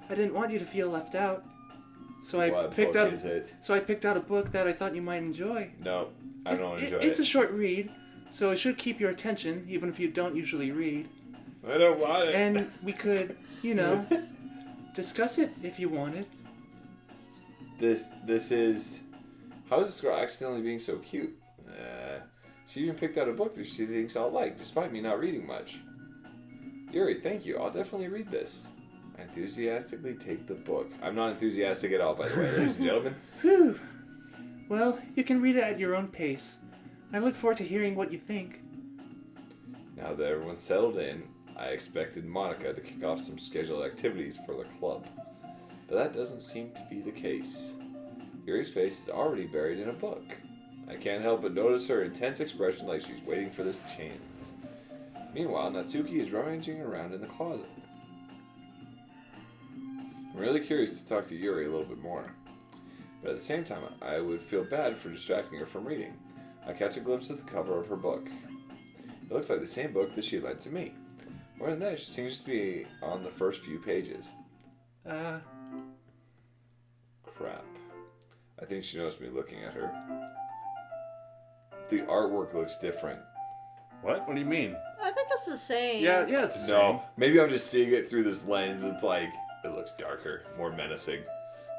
I didn't want you to feel left out. So I What picked book up is it? So I picked out a book that I thought you might enjoy. No, I don't enjoy It's it. a short read, so it should keep your attention, even if you don't usually read. I don't want it. And we could, discuss it if you wanted. This is... How is this girl accidentally being so cute? She even picked out a book that she thinks I'll like, despite me not reading much. Yuri, thank you. I'll definitely read this. I enthusiastically take the book. I'm not enthusiastic at all, by the way, ladies and gentlemen. Whew. Well, you can read it at your own pace. I look forward to hearing what you think. Now that everyone's settled in, I expected Monika to kick off some scheduled activities for the club. But that doesn't seem to be the case. Yuri's face is already buried in a book. I can't help but notice her intense expression like she's waiting for this chance. Meanwhile, Natsuki is rummaging around in the closet. I'm really curious to talk to Yuri a little bit more. But at the same time, I would feel bad for distracting her from reading. I catch a glimpse of the cover of her book. It looks like the same book that she lent to me. More than that, she seems to be on the first few pages. Crap. I think she noticed me looking at her. The artwork looks different. What? What do you mean? I think it's the same. Yeah, it's the same. No, maybe I'm just seeing it through this lens. It's like, it looks darker, more menacing.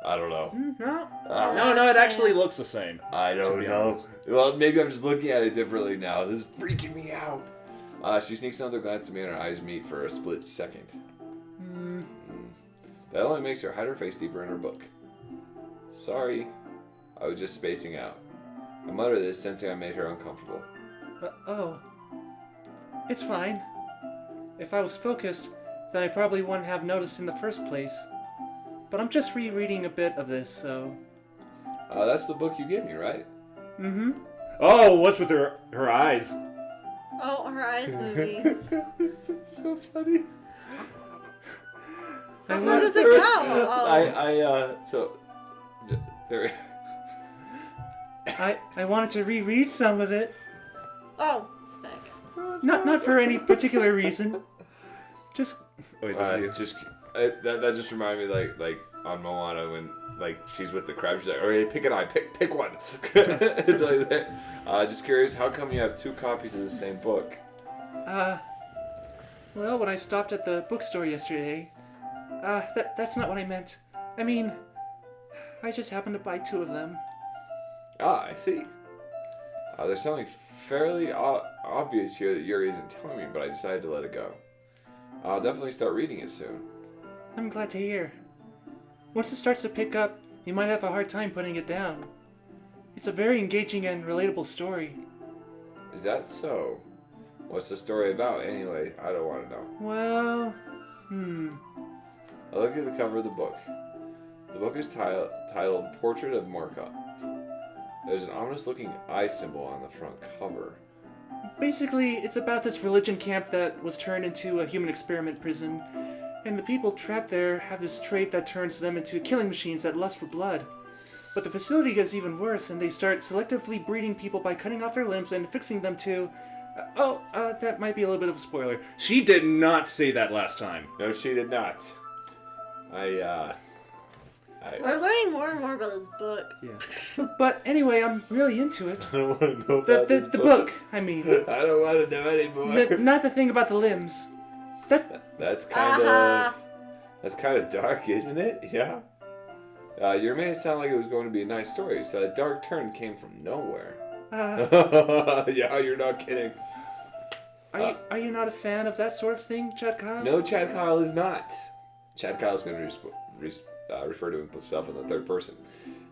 I don't know. No, it actually looks the same. I don't be know. honest. Well, maybe I'm just looking at it differently now. This is freaking me out. She sneaks another glance at me and our eyes meet for a split second. That only makes her hide her face deeper in her book. Sorry. I was just spacing out. I mutter this, sensing I made her uncomfortable. It's fine. If I was focused, then I probably wouldn't have noticed in the first place. But I'm just rereading a bit of this, so... That's the book you gave me, right? Mm-hmm. Oh, what's with her eyes? Oh, her eyes moving. So funny. How far does it go? There... I wanted to reread some of it. Oh, it's back. Not for any particular reason. Just... Wait, that just reminded me like on Moana when like she's with the crab, she's like, "Okay, pick an eye, pick one." It's like that. Just curious, how come you have two copies of the same book? Well, when I stopped at the bookstore yesterday, that's not what I meant. I mean, I just happened to buy two of them. I see. There's something fairly obvious here that Yuri isn't telling me, but I decided to let it go. I'll definitely start reading it soon. I'm glad to hear. Once it starts to pick up, you might have a hard time putting it down. It's a very engaging and relatable story. Is that so? What's the story about, anyway? I don't want to know. Well, I look at the cover of the book. The book is titled Portrait of Monika. There's an ominous-looking eye symbol on the front cover. basically, it's about this religion camp that was turned into a human experiment prison, and the people trapped there have this trait that turns them into killing machines that lust for blood. But the facility gets even worse, and they start selectively breeding people by cutting off their limbs and fixing them to... that might be a little bit of a spoiler. She did not say that last time. No, she did not. We're learning more and more about this book. Yeah. But anyway, I'm really into it. I don't want to know about The book, I mean. I don't want to know anymore. Not the thing about the limbs. That's kind of dark, isn't it? Yeah. You made it sound like it was going to be a nice story, so that dark turn came from nowhere. Yeah, you're not kidding. Are you not a fan of that sort of thing, Chad Kyle? No, Chad Kyle is not. Chad Kyle's going to refer to himself in the third person.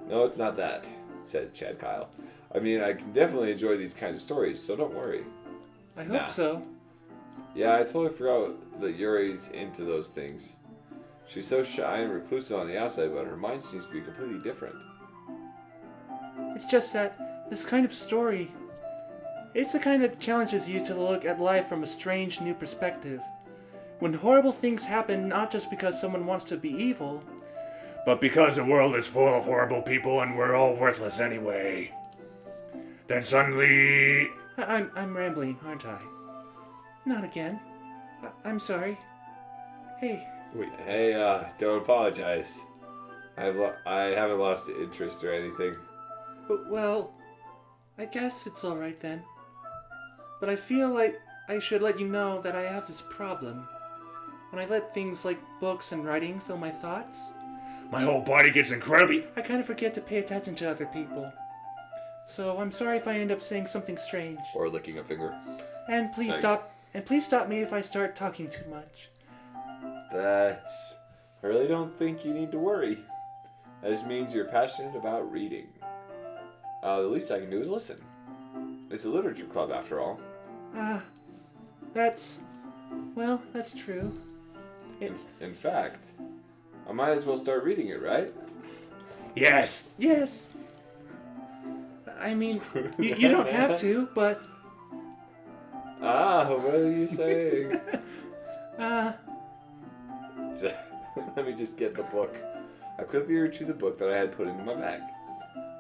No, it's not that, said Chad Kyle. I mean, I can definitely enjoy these kinds of stories, so don't worry. I hope so. Yeah, I totally forgot that Yuri's into those things. She's so shy and reclusive on the outside, but her mind seems to be completely different. It's just that this kind of story, it's the kind that challenges you to look at life from a strange new perspective. When horrible things happen not just because someone wants to be evil, But because the world is full of horrible people and we're all worthless anyway, then suddenly... I'm rambling, aren't I? Not again. I'm sorry. Hey. Wait, hey, don't apologize. I haven't lost interest or anything. Well, I guess it's alright then. But I feel like I should let you know that I have this problem. When I let things like books and writing fill my thoughts, My whole body gets incredibly... I kind of forget to pay attention to other people. So I'm sorry if I end up saying something strange. Or licking a finger. And please stop me if I start talking too much. I really don't think you need to worry. That just means you're passionate about reading. The least I can do is listen. It's a literature club, after all. That's true. In fact, I might as well start reading it, right? Yes. Yes. I mean, you don't have to, but... What are you saying? uh... Let me just get the book. I quickly retrieved the book that I had put into my bag.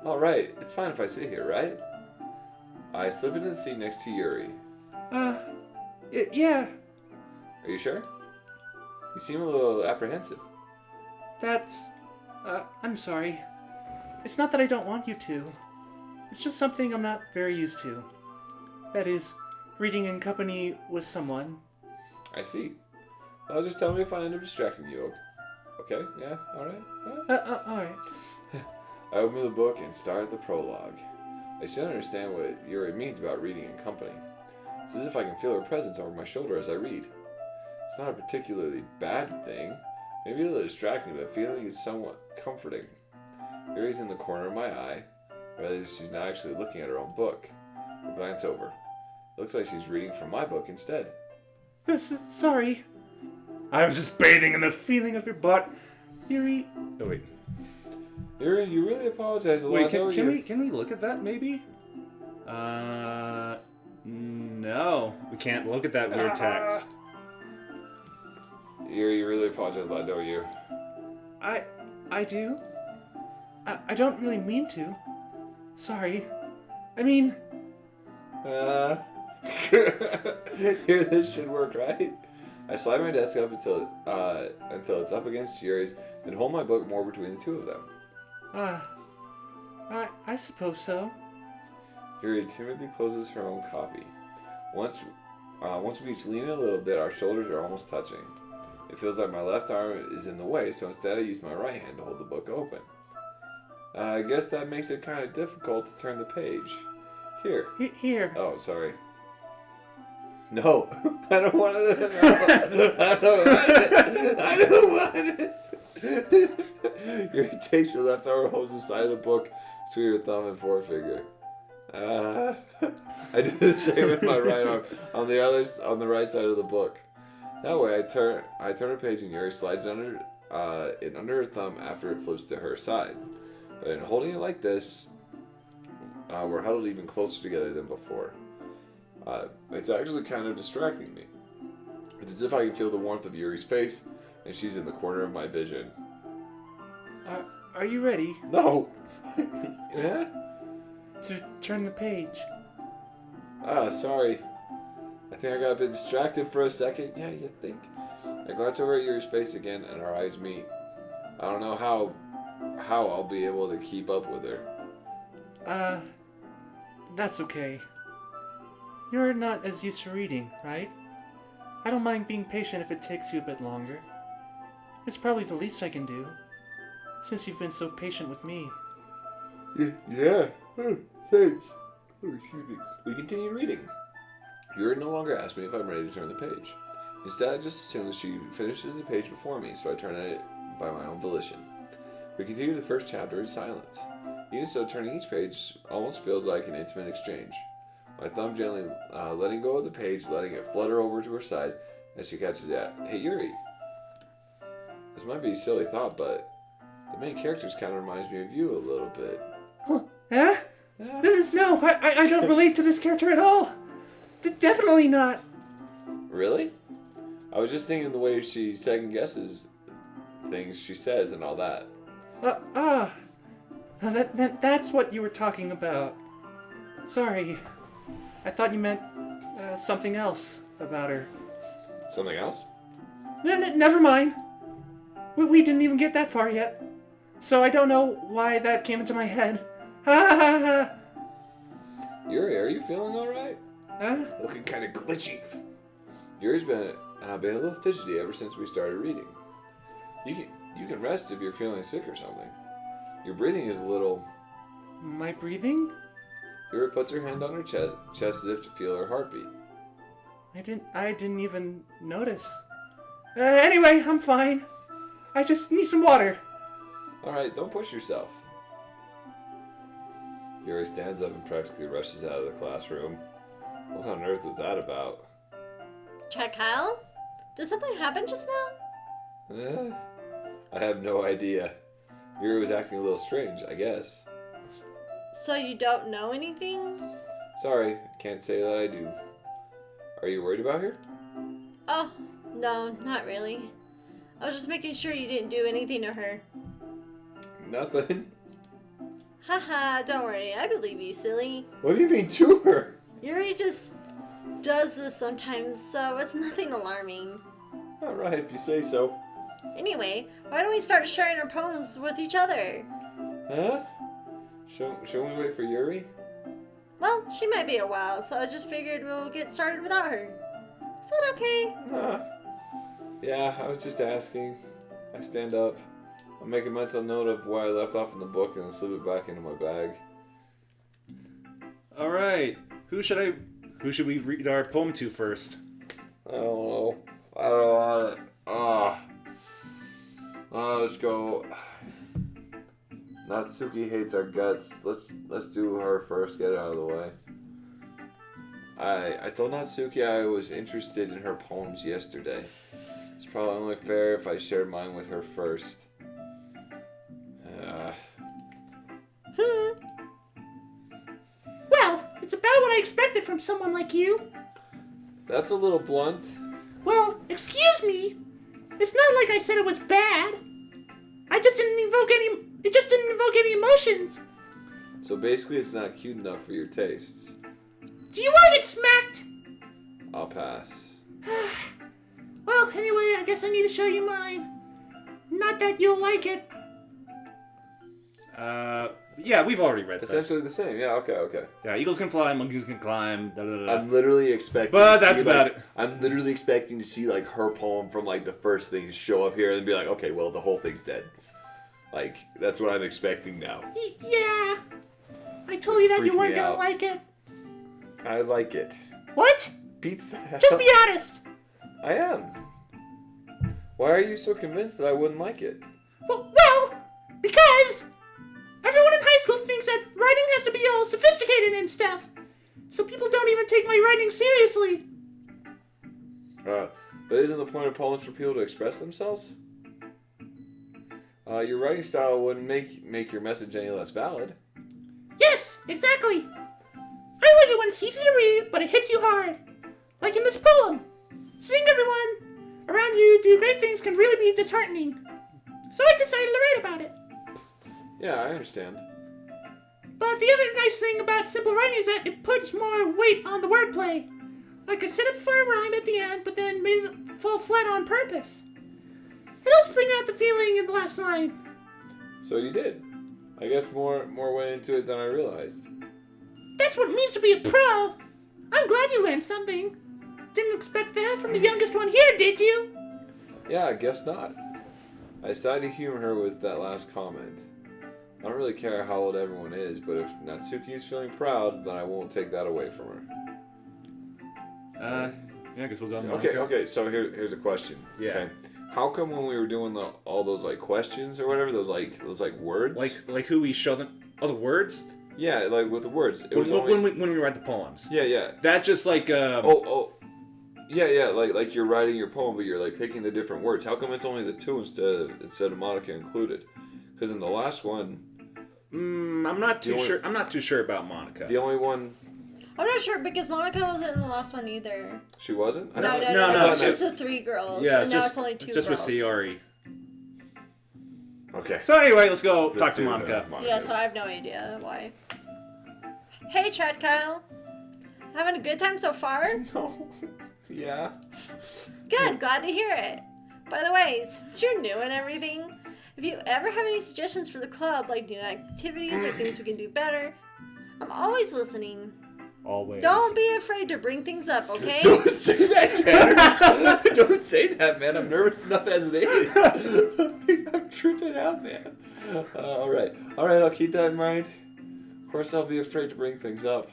Alright, it's fine if I sit here, right? I slip into the seat next to Yuri. Yeah. Are you sure? You seem a little apprehensive. I'm sorry. It's not that I don't want you to. It's just something I'm not very used to. That is, reading in company with someone. I see. Just tell me if I end up distracting you. Okay? Yeah? Alright? Yeah. Alright. I open the book and start the prologue. I still don't understand what Yuri means about reading in company. It's as if I can feel her presence over my shoulder as I read. It's not a particularly bad thing. Maybe a little distracting, but feeling is somewhat comforting. Yuri's in the corner of my eye. I realize she's not actually looking at her own book. I glance over. It looks like she's reading from my book instead. Sorry. I was just bathing in the Feeling of your butt. Yuri... Oh, wait. Yuri, you really apologize a lot. Wait, can we look at that, maybe? No. We can't look at that weird text. Yuri, you really apologize a lot, don't you? I do? I don't really mean to. Sorry. I mean... Here, this should work, right? I slide my desk up until it's up against Yuri's, and hold my book more between the two of them. I suppose so. Yuri timidly closes her own copy. Once we each lean in a little bit, our shoulders are almost touching. It feels like my left arm is in the way, so instead I use my right hand to hold the book open. I guess that makes it kind of difficult to turn the page. Here. Here. Oh, sorry. No, I don't want it. I don't want it. Yuri takes her left arm, holds the side of the book between her thumb and forefinger. I do the same with my right arm on the right side of the book. That way, I turn a page and Yuri slides under her thumb after it flips to her side. But in holding it like this, we're huddled even closer together than before. It's actually kind of distracting me. It's as if I can feel the warmth of Yuri's face, and she's in the corner of my vision. Are you ready? No! Yeah? To turn the page. Sorry. I think I got a bit distracted for a second. Yeah, you think? I glance over at Yuri's face again, and our eyes meet. I don't know how I'll be able to keep up with her. That's okay. You're not as used to reading, right? I don't mind being patient if it takes you a bit longer. It's probably the least I can do, since you've been so patient with me. Yeah. Thanks. Excuse me. We continue reading. Yuri no longer asks me if I'm ready to turn the page. Instead, I just assume that she finishes the page before me, so I turn it by my own volition. We continue the first chapter in silence. Even so, turning each page almost feels like an intimate exchange. My thumb gently letting go of the page, letting it flutter over to her side as she catches it. Hey, Yuri. This might be a silly thought, but the main characters kind of reminds me of you a little bit. Huh? Huh? No, I don't relate to this character at all. Definitely not. Really? I was just thinking the way she second guesses things she says and all that. That's what you were talking about. Sorry. I thought you meant something else about her. Something else? Never mind. We didn't even get that far yet. So I don't know why that came into my head. Ha ha ha! Yuri, are you feeling alright? Huh? Looking kind of glitchy. Yuri's been a little fidgety ever since we started reading. You can rest if you're feeling sick or something. Your breathing is a little... My breathing? Yuri puts her hand on her chest as if to feel her heartbeat. I didn't even notice. Anyway, I'm fine. I just need some water. Alright, don't push yourself. Yuri stands up and practically rushes out of the classroom. What on earth was that about? Chad Kyle? Did something happen just now? I have no idea. Yuri was acting a little strange, I guess. So you don't know anything? Sorry, can't say that I do. Are you worried about her? Oh, no, not really. I was just making sure you didn't do anything to her. Nothing. Haha, don't worry, I believe you, silly. What do you mean to her? Yuri just does this sometimes, so it's nothing alarming. Alright, if you say so. Anyway, why don't we start sharing our poems with each other? Huh? Shall we wait for Yuri? Well, she might be a while, so I just figured we'll get started without her. Is that okay? Yeah, I was just asking. I stand up. I'll make a mental note of where I left off in the book and then slip it back into my bag. All right. Who should we read our poem to first? I don't know. I don't want it. Let's go. Natsuki hates our guts. Let's do her first. Get it out of the way. I told Natsuki I was interested in her poems yesterday. It's probably only fair if I shared mine with her first. Well, it's about what I expected from someone like you. That's a little blunt. Well, excuse me. It's not like I said it was bad. It just didn't evoke any emotions. So basically it's not cute enough for your tastes. Do you want to get smacked? I'll pass. Well, anyway, I guess I need to show you mine. Not that you'll like it. Yeah, we've already read this. Essentially the same. Yeah, okay. Yeah, eagles can fly, monkeys can climb. Da, da, da, da. I'm literally expecting But to that's see, about like, it. I'm literally expecting to see like her poem from like the first thing show up here and be like, okay, well the whole thing's dead. Like, that's what I'm expecting now. Yeah. I told you that Freak you weren't me gonna out. like it. I like it. What? Beats the hell. Just be honest. I am. Why are you so convinced that I wouldn't like it? Well, because everyone in high school thinks that writing has to be all sophisticated and stuff. So people don't even take my writing seriously. But isn't the point of poems for people to express themselves? Your writing style wouldn't make your message any less valid. Yes, exactly. I like it when it's easy to read, but it hits you hard. Like in this poem. Seeing everyone around you do great things can really be disheartening. So I decided to write about it. Yeah, I understand. But the other nice thing about simple writing is that it puts more weight on the wordplay. Like I set up for a rhyme at the end, but then made it fall flat on purpose. It helps bring out the feeling in the last line. So you did. I guess more went into it than I realized. That's what it means to be a pro. I'm glad you learned something. didn't expect that from the youngest one here, did you? Yeah, I guess not. I decided to humor her with that last comment. I don't really care how old everyone is, but if Natsuki is feeling proud, then I won't take that away from her. Yeah, I guess we'll go on Okay, so here's a question. Yeah. Okay. How come when we were doing all those like questions or whatever, those words? Like who we show them? Oh, the words? Yeah, like with the words. It was When we write the poems. Yeah. That just like Yeah, like you're writing your poem, but you're like picking the different words. How come it's only the two instead of Monika included? Because in the last one, I'm not too sure. I'm not too sure about Monika. the only one I'm not sure because Monika wasn't in the last one either. she wasn't. No, no, it's just the 3 girls. Yeah, and now it's only 2 just girls. with Sayori. Okay. So anyway, let's go Let's talk to do Monika. Yeah, so I have no idea why. Hey, Chad Kyle. Having a good time so far? No. Yeah. Good, glad to hear it. By the way, since you're new and everything, if you ever have any suggestions for the club, like new activities or things we can do better, I'm always listening. Always. Don't be afraid to bring things up, okay? Don't say that, Tanner. Don't say that, man. I'm nervous enough as it is. I'm tripping out, man. All right. I'll keep that in mind. Of course, I'll be afraid to bring things up.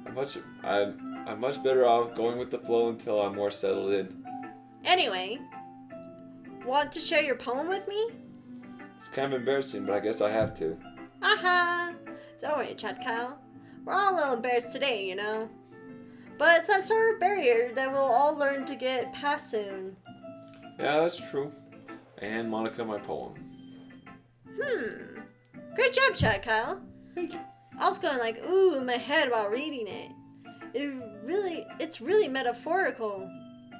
I'm much better off going with the flow until I'm more settled in. Anyway, want to share your poem with me? It's kind of embarrassing, but I guess I have to. Aha! Don't worry, Chad Kyle. We're all a little embarrassed today, you know. But it's that sort of barrier that we'll all learn to get past soon. Yeah, that's true. And Monika, my poem. Great job, Chad Kyle. Thank you. I was going like, ooh, in my head while reading it. It's really metaphorical.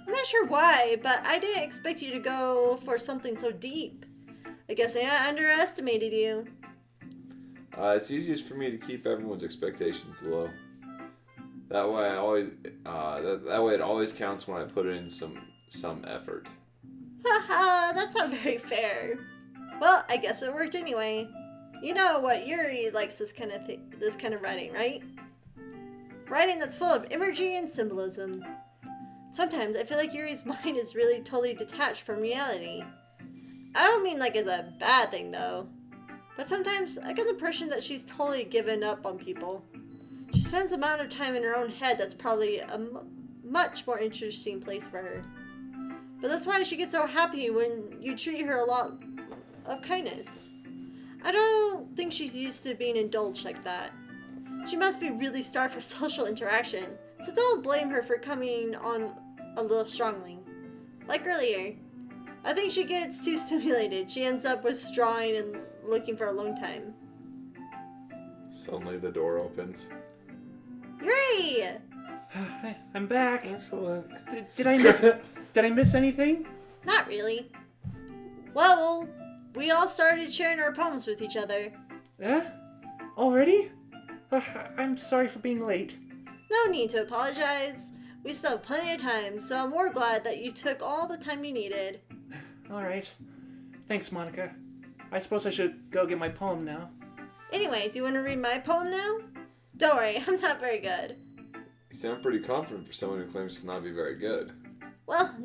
I'm not sure why, but I didn't expect you to go for something so deep. I guess I underestimated you. It's easiest for me to keep everyone's expectations low. That way, it always counts when I put in some effort. Haha, that's not very fair. Well, I guess it worked anyway. You know what Yuri likes this kind of writing, right? Writing that's full of imagery and symbolism. Sometimes I feel like Yuri's mind is really totally detached from reality. I don't mean like it's a bad thing though. But sometimes I get the impression that she's totally given up on people. She spends the amount of time in her own head that's probably a much more interesting place for her. But that's why she gets so happy when you treat her a lot of kindness. I don't think she's used to being indulged like that. She must be really starved for social interaction, so don't blame her for coming on a little strongly. Like earlier, I think she gets too stimulated. She ends up withdrawing and looking for alone time. Suddenly the door opens. Yuri! Hi, I'm back. Excellent. Did I miss anything? Not really. Well, we all started sharing our poems with each other. Already? I'm sorry for being late. No need to apologize. We still have plenty of time, so I'm more glad that you took all the time you needed. Alright. Thanks, Monika. I suppose I should go get my poem now. Anyway, do you want to read my poem now? Don't worry, I'm not very good. You sound pretty confident for someone who claims to not be very good. Well,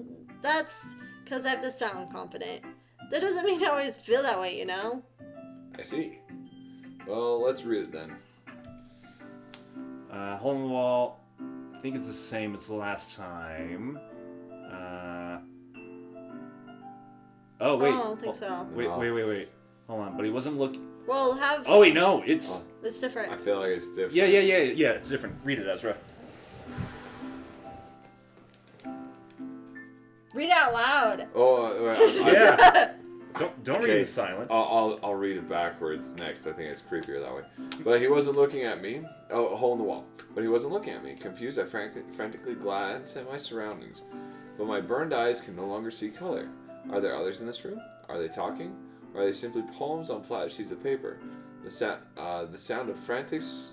that's because I have to sound confident. That doesn't mean I always feel that way, you know? I see. Well, let's read it then. Hole in the Wall. I think it's the same as the last time. Oh wait. Oh, I don't think so. Wait. Hold on, but he wasn't looking. Well, have... Oh wait, no, it's. It's different. I feel like it's different. Yeah. It's different. Read it, Ezra. Read it out loud. Oh, Yeah. Don't read Okay. in silence. I'll read it backwards next. I think it's creepier that way. But he wasn't looking at me. Oh, a hole in the wall. But he wasn't looking at me. Confused, I frantically glanced at my surroundings. But my burned eyes can no longer see color. Are there others in this room? Are they talking? Or are they simply poems on flat sheets of paper? The sound of frantics.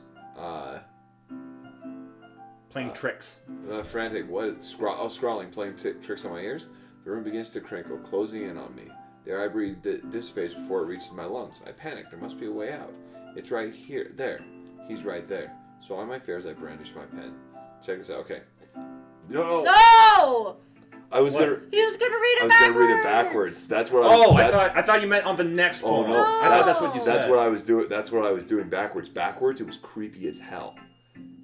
Playing tricks. Frantic. What? Scrawling, playing tricks on my ears. The room begins to crinkle, closing in on me. The air I breathe dissipates before it reaches my lungs. I panic. There must be a way out. It's right here. There. He's right there. Swallowing my fears, I brandish my pen. Check this out. Okay. No. No! I was What? gonna. He was gonna read I it was backwards. gonna read it backwards. That's what I was. Oh, that's, I thought you meant on the next Oh poem. no! I thought that's what you said. That's what I was doing. That's what I was doing backwards. Backwards, it was creepy as hell.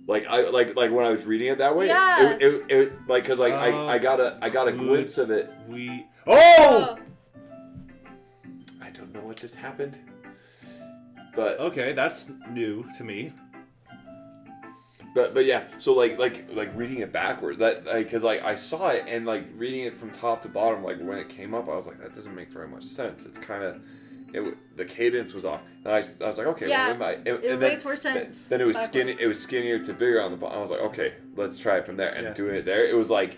Like like when I was reading it that way. Yeah. It like because like Oh, I got a glimpse of it. Oh! I don't know what just happened. But Okay, that's new to me. but yeah. So like reading it backwards. That because like I saw it and like reading it from top to bottom. Like when it came up, I was like, that doesn't make very much sense. It's kind of. The cadence was off, and I was like, okay, Yeah, well, it makes more sense. Then it was backwards. It was skinnier to bigger on the bottom. I was like, okay, let's try it from there. And Yeah. doing it there, it was like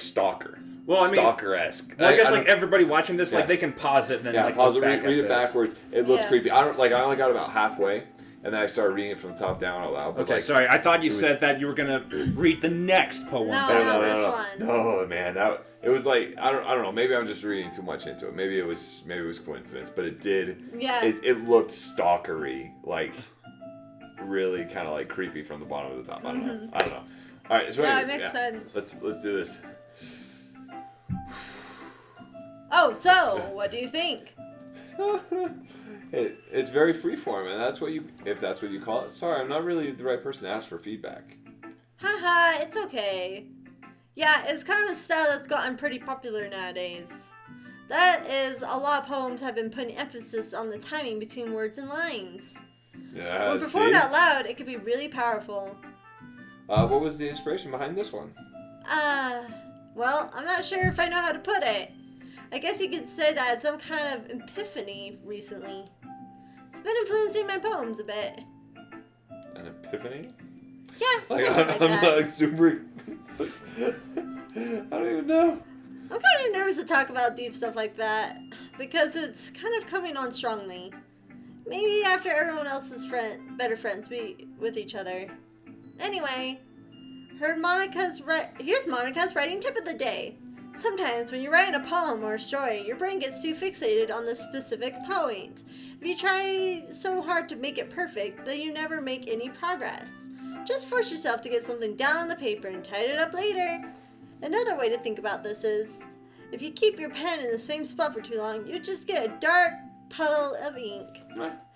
Stalker. Well, I mean, Stalker-esque. Well, I guess don't- like everybody watching this, Yeah. like they can pause it and then yeah, like pause it, look back read at it this. backwards. It looks Yeah. creepy. I only got about halfway, and then I started reading it from the top down out loud. But Okay, like, sorry. I thought you it was- said that you were gonna read the next poem. No. back. not this one. No, man, it was like I don't know. Maybe I'm just reading too much into it. Maybe it was coincidence, but it did. Yeah. It looked stalkery, like really kind of like creepy from the bottom to the top. I don't know. All right, so Yeah, anyway, it makes sense. Let's do this. Oh, so what do you think? It's very freeform, and if that's what you call it. Sorry, I'm not really the right person to ask for feedback. Haha, it's okay. Yeah, it's kind of a style that's gotten pretty popular nowadays. That is, a lot of poems have been putting emphasis on the timing between words and lines. Yeah, When performed out loud, it can be really powerful. What was the inspiration behind this one? Well, I'm not sure if I know how to put it. I guess you could say that it's some kind of epiphany recently. It's been influencing my poems a bit. An epiphany? Yeah, Like something like I'm that. like super. I don't even know. I'm kind of nervous to talk about deep stuff like that because it's kind of coming on strongly. Maybe after everyone else's better friends be with each other. Anyway, here's Monica's writing tip of the day. Sometimes when you're writing a poem or a story, your brain gets too fixated on the specific point. If you try so hard to make it perfect, then you never make any progress. Just force yourself to get something down on the paper and tidy it up later. Another way to think about this is, if you keep your pen in the same spot for too long, you just get a dark puddle of ink.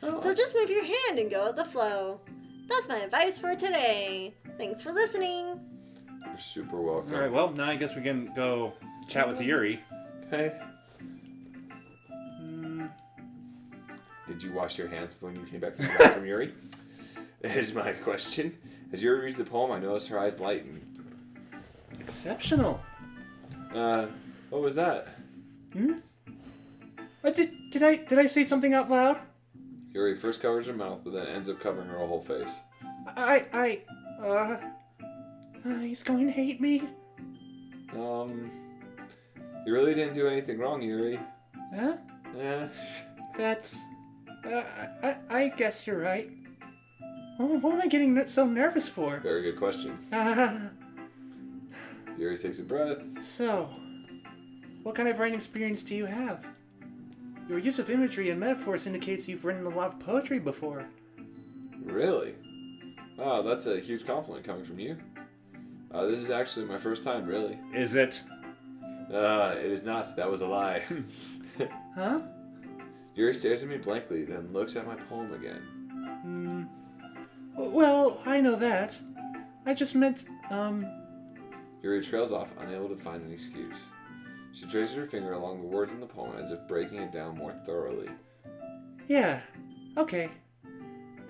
So just move your hand and go with the flow. That's my advice for today. Thanks for listening. You're super welcome. All right. Well, now I guess we can go chat with Yuri. Okay. Did you wash your hands when you came back from the bathroom, Yuri? Here's my question. As Yuri reads the poem, I notice her eyes lighten. Exceptional. What was that? Did I say something out loud? Yuri first covers her mouth, but then ends up covering her whole face. He's going to hate me. You really didn't do anything wrong, Yuri. Huh? Yeah. That's... I guess you're right. Oh, what am I getting so nervous for? Very good question. Yuri takes a breath. So, what kind of writing experience do you have? Your use of imagery and metaphors indicates you've written a lot of poetry before. Really? Wow, that's a huge compliment coming from you. This is actually my first time, really. Is it? It is not. That was a lie. Huh? Yuri stares at me blankly, then looks at my poem again. Well, I know that. I just meant, Yuri trails off, unable to find an excuse. She traces her finger along the words in the poem as if breaking it down more thoroughly. yeah, okay.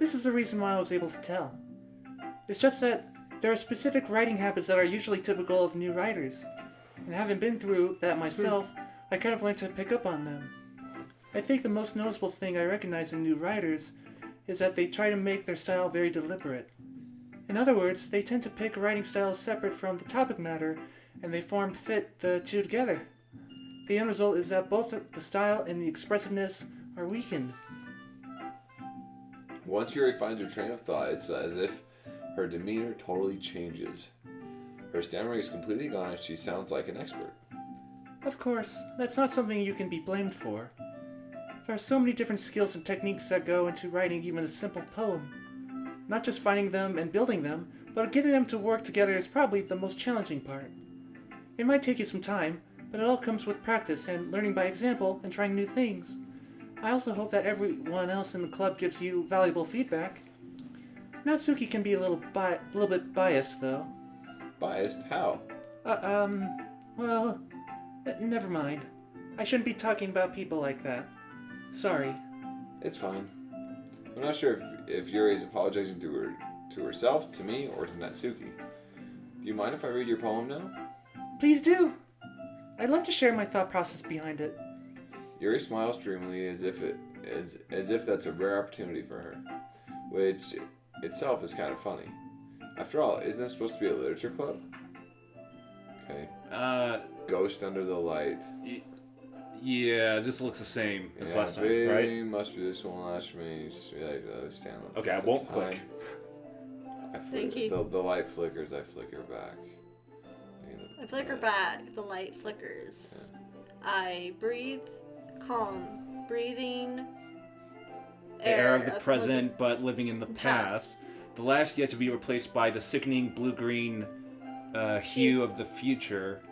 This is the reason why I was able to tell. It's just that there are specific writing habits that are usually typical of new writers. And having been through that myself, I kind of learned to pick up on them. I think the most noticeable thing I recognize in new writers is that they try to make their style very deliberate. In other words, they tend to pick a writing style separate from the topic matter, and they fit the two together. The end result is that both the style and the expressiveness are weakened. Once Yuri finds her train of thought, it's as if her demeanor totally changes. Her stammering is completely gone and she sounds like an expert. Of course, that's not something you can be blamed for. There are so many different skills and techniques that go into writing even a simple poem. Not just finding them and building them, but getting them to work together is probably the most challenging part. It might take you some time, but it all comes with practice and learning by example and trying new things. I also hope that everyone else in the club gives you valuable feedback. Natsuki can be a little bit biased, though. Biased? How? Well, never mind. I shouldn't be talking about people like that. Sorry. It's fine. I'm not sure if Yuri's apologizing to herself, to me, or to Natsuki. Do you mind if I read your poem now? Please do! I'd love to share my thought process behind it. Yuri smiles dreamily as if that's a rare opportunity for her, which itself is kind of funny. After all, isn't this supposed to be a literature club? Okay. Ghost under the light. Yeah, this looks the same as last time, right? Must be this one last me. Okay, I won't click. Thank you. The light flickers, I flicker back. I flicker back, the light flickers. I breathe, calm, breathing. The air of the present, but living in the past. The last yet to be replaced by the sickening blue-green hue of the future.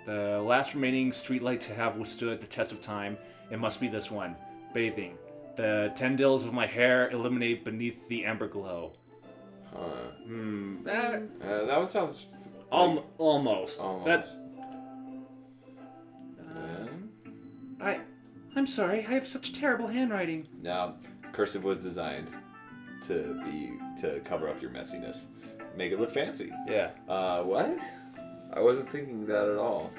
The last remaining streetlight to have withstood the test of time. It must be this one. Bathing. The tendrils of my hair illuminate beneath the amber glow. That one sounds... Almost. I'm sorry, I have such terrible handwriting. No, cursive was designed to cover up your messiness. Make it look fancy. Yeah. What? I wasn't thinking that at all.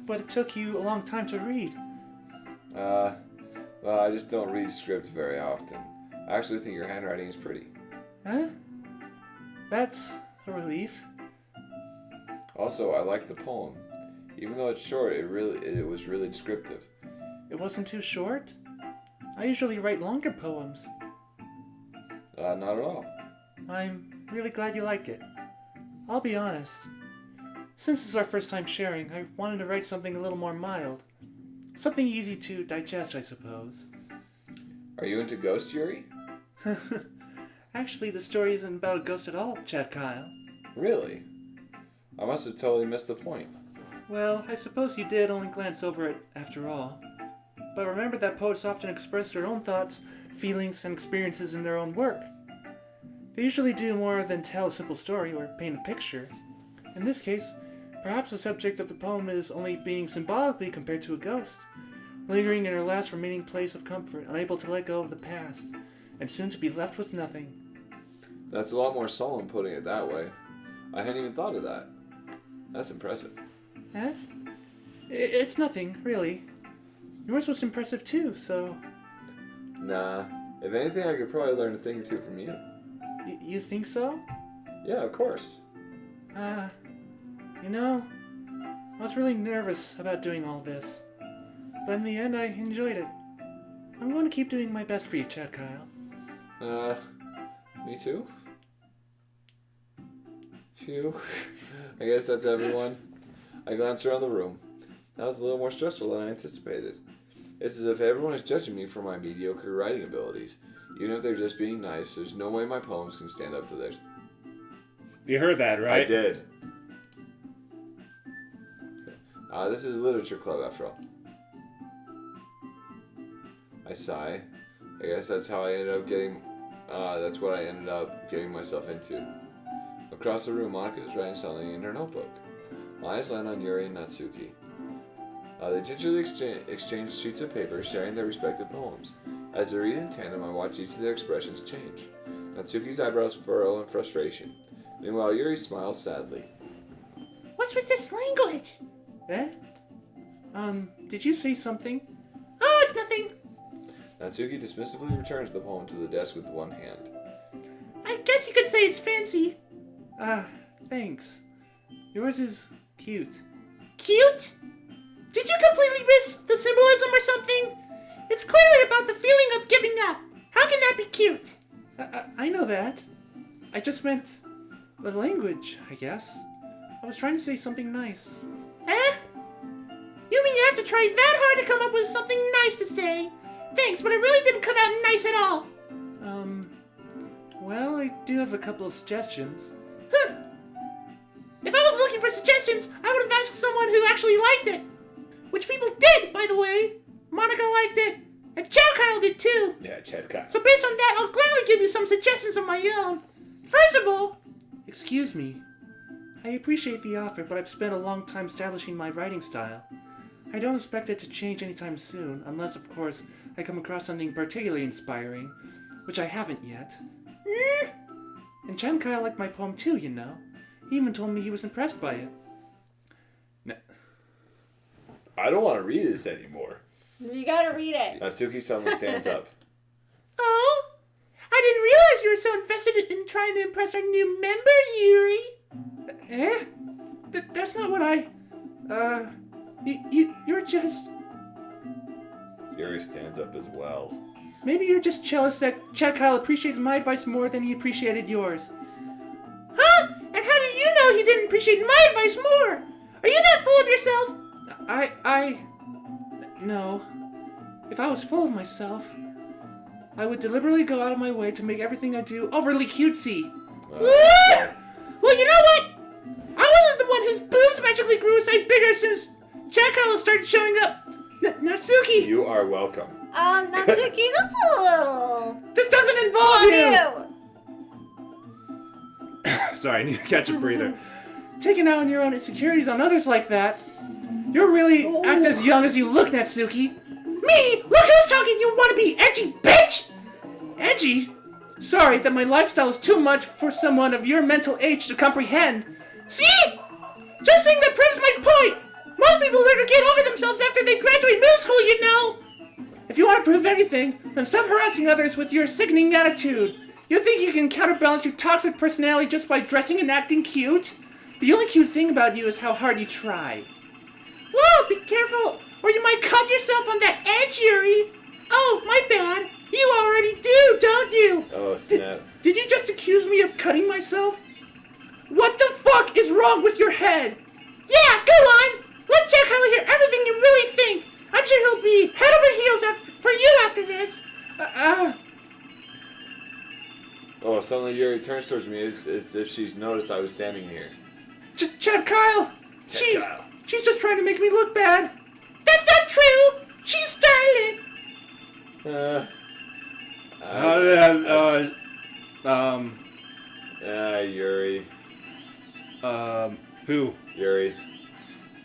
But it took you a long time to read. Well, I just don't read script very often. I actually think your handwriting is pretty. Huh? That's a relief. Also, I like the poem. Even though it's short, it was really descriptive. It wasn't too short? I usually write longer poems. Not at all. I'm really glad you liked it. I'll be honest. Since it's our first time sharing, I wanted to write something a little more mild. Something easy to digest, I suppose. Are you into Ghost, Yuri? Actually, the story isn't about a ghost at all, Chad Kyle. Really? I must have totally missed the point. Well, I suppose you did only glance over it after all. But remember that poets often express their own thoughts, feelings, and experiences in their own work. They usually do more than tell a simple story or paint a picture. In this case, perhaps the subject of the poem is only being symbolically compared to a ghost, lingering in her last remaining place of comfort, unable to let go of the past, and soon to be left with nothing. That's a lot more solemn putting it that way. I hadn't even thought of that. That's impressive. Eh? It's nothing, really. Yours was impressive too, so... Nah. If anything, I could probably learn a thing or two from you. You think so? Yeah, of course. You know, I was really nervous about doing all this. But in the end, I enjoyed it. I'm going to keep doing my best for you, Chad Kyle. Me too? Phew. I guess that's everyone. I glanced around the room. That was a little more stressful than I anticipated. It's as if everyone is judging me for my mediocre writing abilities. Even if they're just being nice, there's no way my poems can stand up to theirs. You heard that, right? I did. This is a literature club, after all. I sigh. I guess that's how I ended up getting... that's what I ended up getting myself into. Across the room, Monika is writing something in her notebook. My eyes land on Yuri and Natsuki. They gingerly exchange sheets of paper, sharing their respective poems. As they read in tandem, I watch each of their expressions change. Natsuki's eyebrows furrow in frustration. Meanwhile, Yuri smiles sadly. What's with this language? Eh? Did you say something? Oh, it's nothing. Natsuki dismissively returns the poem to the desk with one hand. I guess you could say it's fancy. Thanks. Yours is cute. Cute? Did you completely miss the symbolism or something? It's clearly about the feeling of giving up. How can that be cute? I know that. I just meant the language, I guess. I was trying to say something nice. Eh? You mean you have to try that hard to come up with something nice to say? Thanks, but it really didn't come out nice at all. Well, I do have a couple of suggestions. Huh. If I was looking for suggestions, I would have asked someone who actually liked it. Which people did, by the way. Monika liked it. And Chad Kyle did too. Yeah, Chad Kyle. So based on that, I'll gladly give you some suggestions of my own. First of all, Excuse me. I appreciate the offer, but I've spent a long time establishing my writing style. I don't expect it to change anytime soon, unless, of course, I come across something particularly inspiring, which I haven't yet. And Chen Kyle liked my poem too, you know. He even told me he was impressed by it. I don't want to read this anymore. You gotta read it. Natsuki suddenly stands up. oh, I didn't realize you were so invested in trying to impress our new member, Yuri. That's not what I... You're just... Yuri stands up as well. Maybe you're just jealous that Chad Kyle appreciates my advice more than he appreciated yours. Huh? And how do you know he didn't appreciate my advice more? Are you that full of yourself? No. If I was full of myself, I would deliberately go out of my way to make everything I do overly cutesy. Well, you know what? I wasn't the one whose boobs magically grew a size bigger as soon as Chad Kyle started showing up. Natsuki! You are welcome. Natsuki, that's a little... This doesn't involve you! Sorry, I need to catch a breather. Taking out on your own insecurities on others like that, you're really act as young as you look, Natsuki. Me? Look who's talking, you wanna be edgy bitch! Edgy? Sorry that my lifestyle is too much for someone of your mental age to comprehend. See? Just saying that proves my point! Most people learn to get over themselves after they graduate middle school, you know! If you want to prove anything, then stop harassing others with your sickening attitude. You think you can counterbalance your toxic personality just by dressing and acting cute? The only cute thing about you is how hard you try. Whoa, be careful, or you might cut yourself on that edge, Yuri! Oh, my bad. You already do, don't you? Oh, snap. Did you just accuse me of cutting myself? What the fuck is wrong with your head? Yeah, go on! Let Jack Kyle hear everything you really think! I'm sure he'll be head over heels for you after this! Oh, suddenly Yuri turns towards me as if she's noticed I was standing here. Chad Kyle! Kyle. She's just trying to make me look bad! That's not true! She's styling! Yuri. Who? Yuri.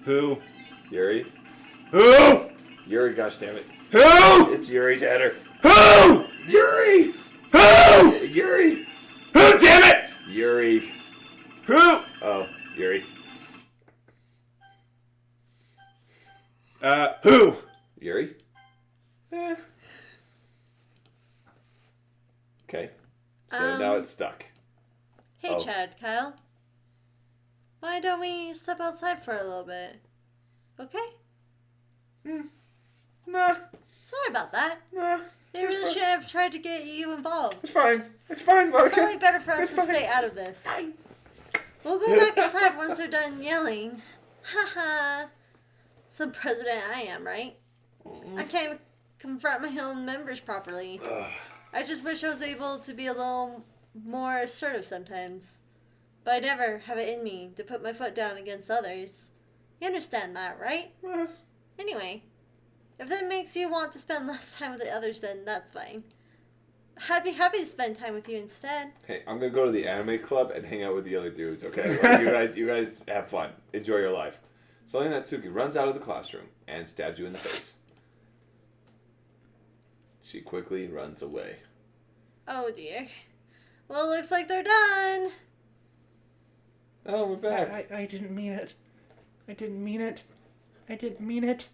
Who? Yuri. Who? Yuri, gosh damn it. Who? It's Yuri's header. Who? Yuri! Who? Yuri! Who, damn it? Yuri. Who? Oh, Yuri. Who? Yuri? Okay. So now it's stuck. Hey, Oh. Chad, Kyle. Why don't we step outside for a little bit? Okay? Nah. Sorry about that. Nah. They really should have tried to get you involved. It's fine. It's fine, Monika. Probably better for us to stay out of this. We'll go back inside once they're done yelling. Haha. Some president I am, right? I can't confront my own members properly. I just wish I was able to be a little more assertive sometimes. But I never have it in me to put my foot down against others. You understand that, right? Anyway, if that makes you want to spend less time with the others, then that's fine. I'd be happy to spend time with you instead. Hey, I'm gonna go to the anime club and hang out with the other dudes, okay? Like, you guys have fun. Enjoy your life. Suddenly Natsuki runs out of the classroom and stabs you in the face. She quickly runs away. Oh dear. Well, looks like they're done. Oh, we're back. I didn't mean it. I didn't mean it. I didn't mean it.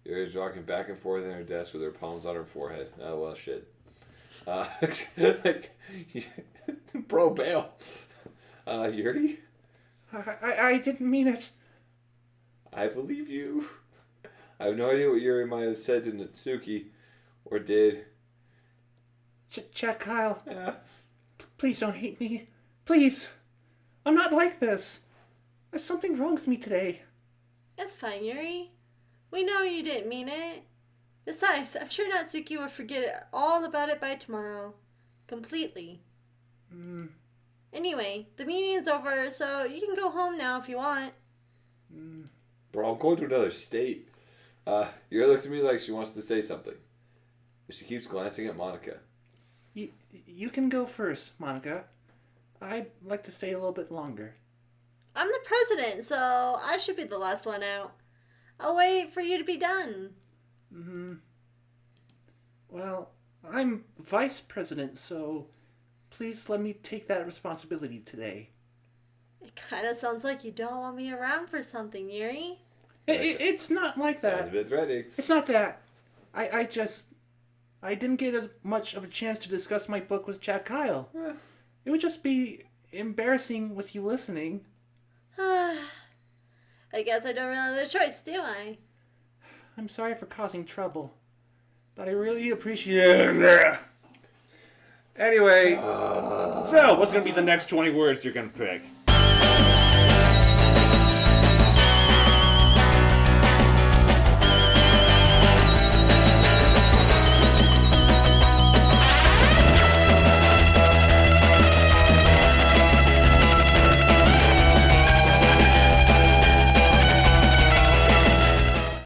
Yuri's rocking back and forth in her desk with her palms on her forehead. Oh, well, shit. Bro, bail. Yuri? I didn't mean it. I believe you. I have no idea what Yuri might have said to Natsuki, or did. Chad Kyle, Yeah. please don't hate me. Please. I'm not like this. There's something wrong with me today. It's fine, Yuri. We know you didn't mean it. Besides, I'm sure Natsuki will forget all about it by tomorrow. Completely. Anyway, the meeting is over, so you can go home now if you want. Bro, I'm going to another state. Yuri looks at me like she wants to say something. But she keeps glancing at Monika. You can go first, Monika. I'd like to stay a little bit longer. I'm the president, so I should be the last one out. I'll wait for you to be done. Well, I'm vice president, so please let me take that responsibility today. It kind of sounds like you don't want me around for something, Yuri. It's not like that. Sounds a bit threatening. It's not that. I didn't get as much of a chance to discuss my book with Chad Kyle. It would just be embarrassing with you listening. I guess I don't really have a choice, do I? I'm sorry for causing trouble, but I really appreciate it. Anyway, so what's gonna be the next 20 words you're gonna pick?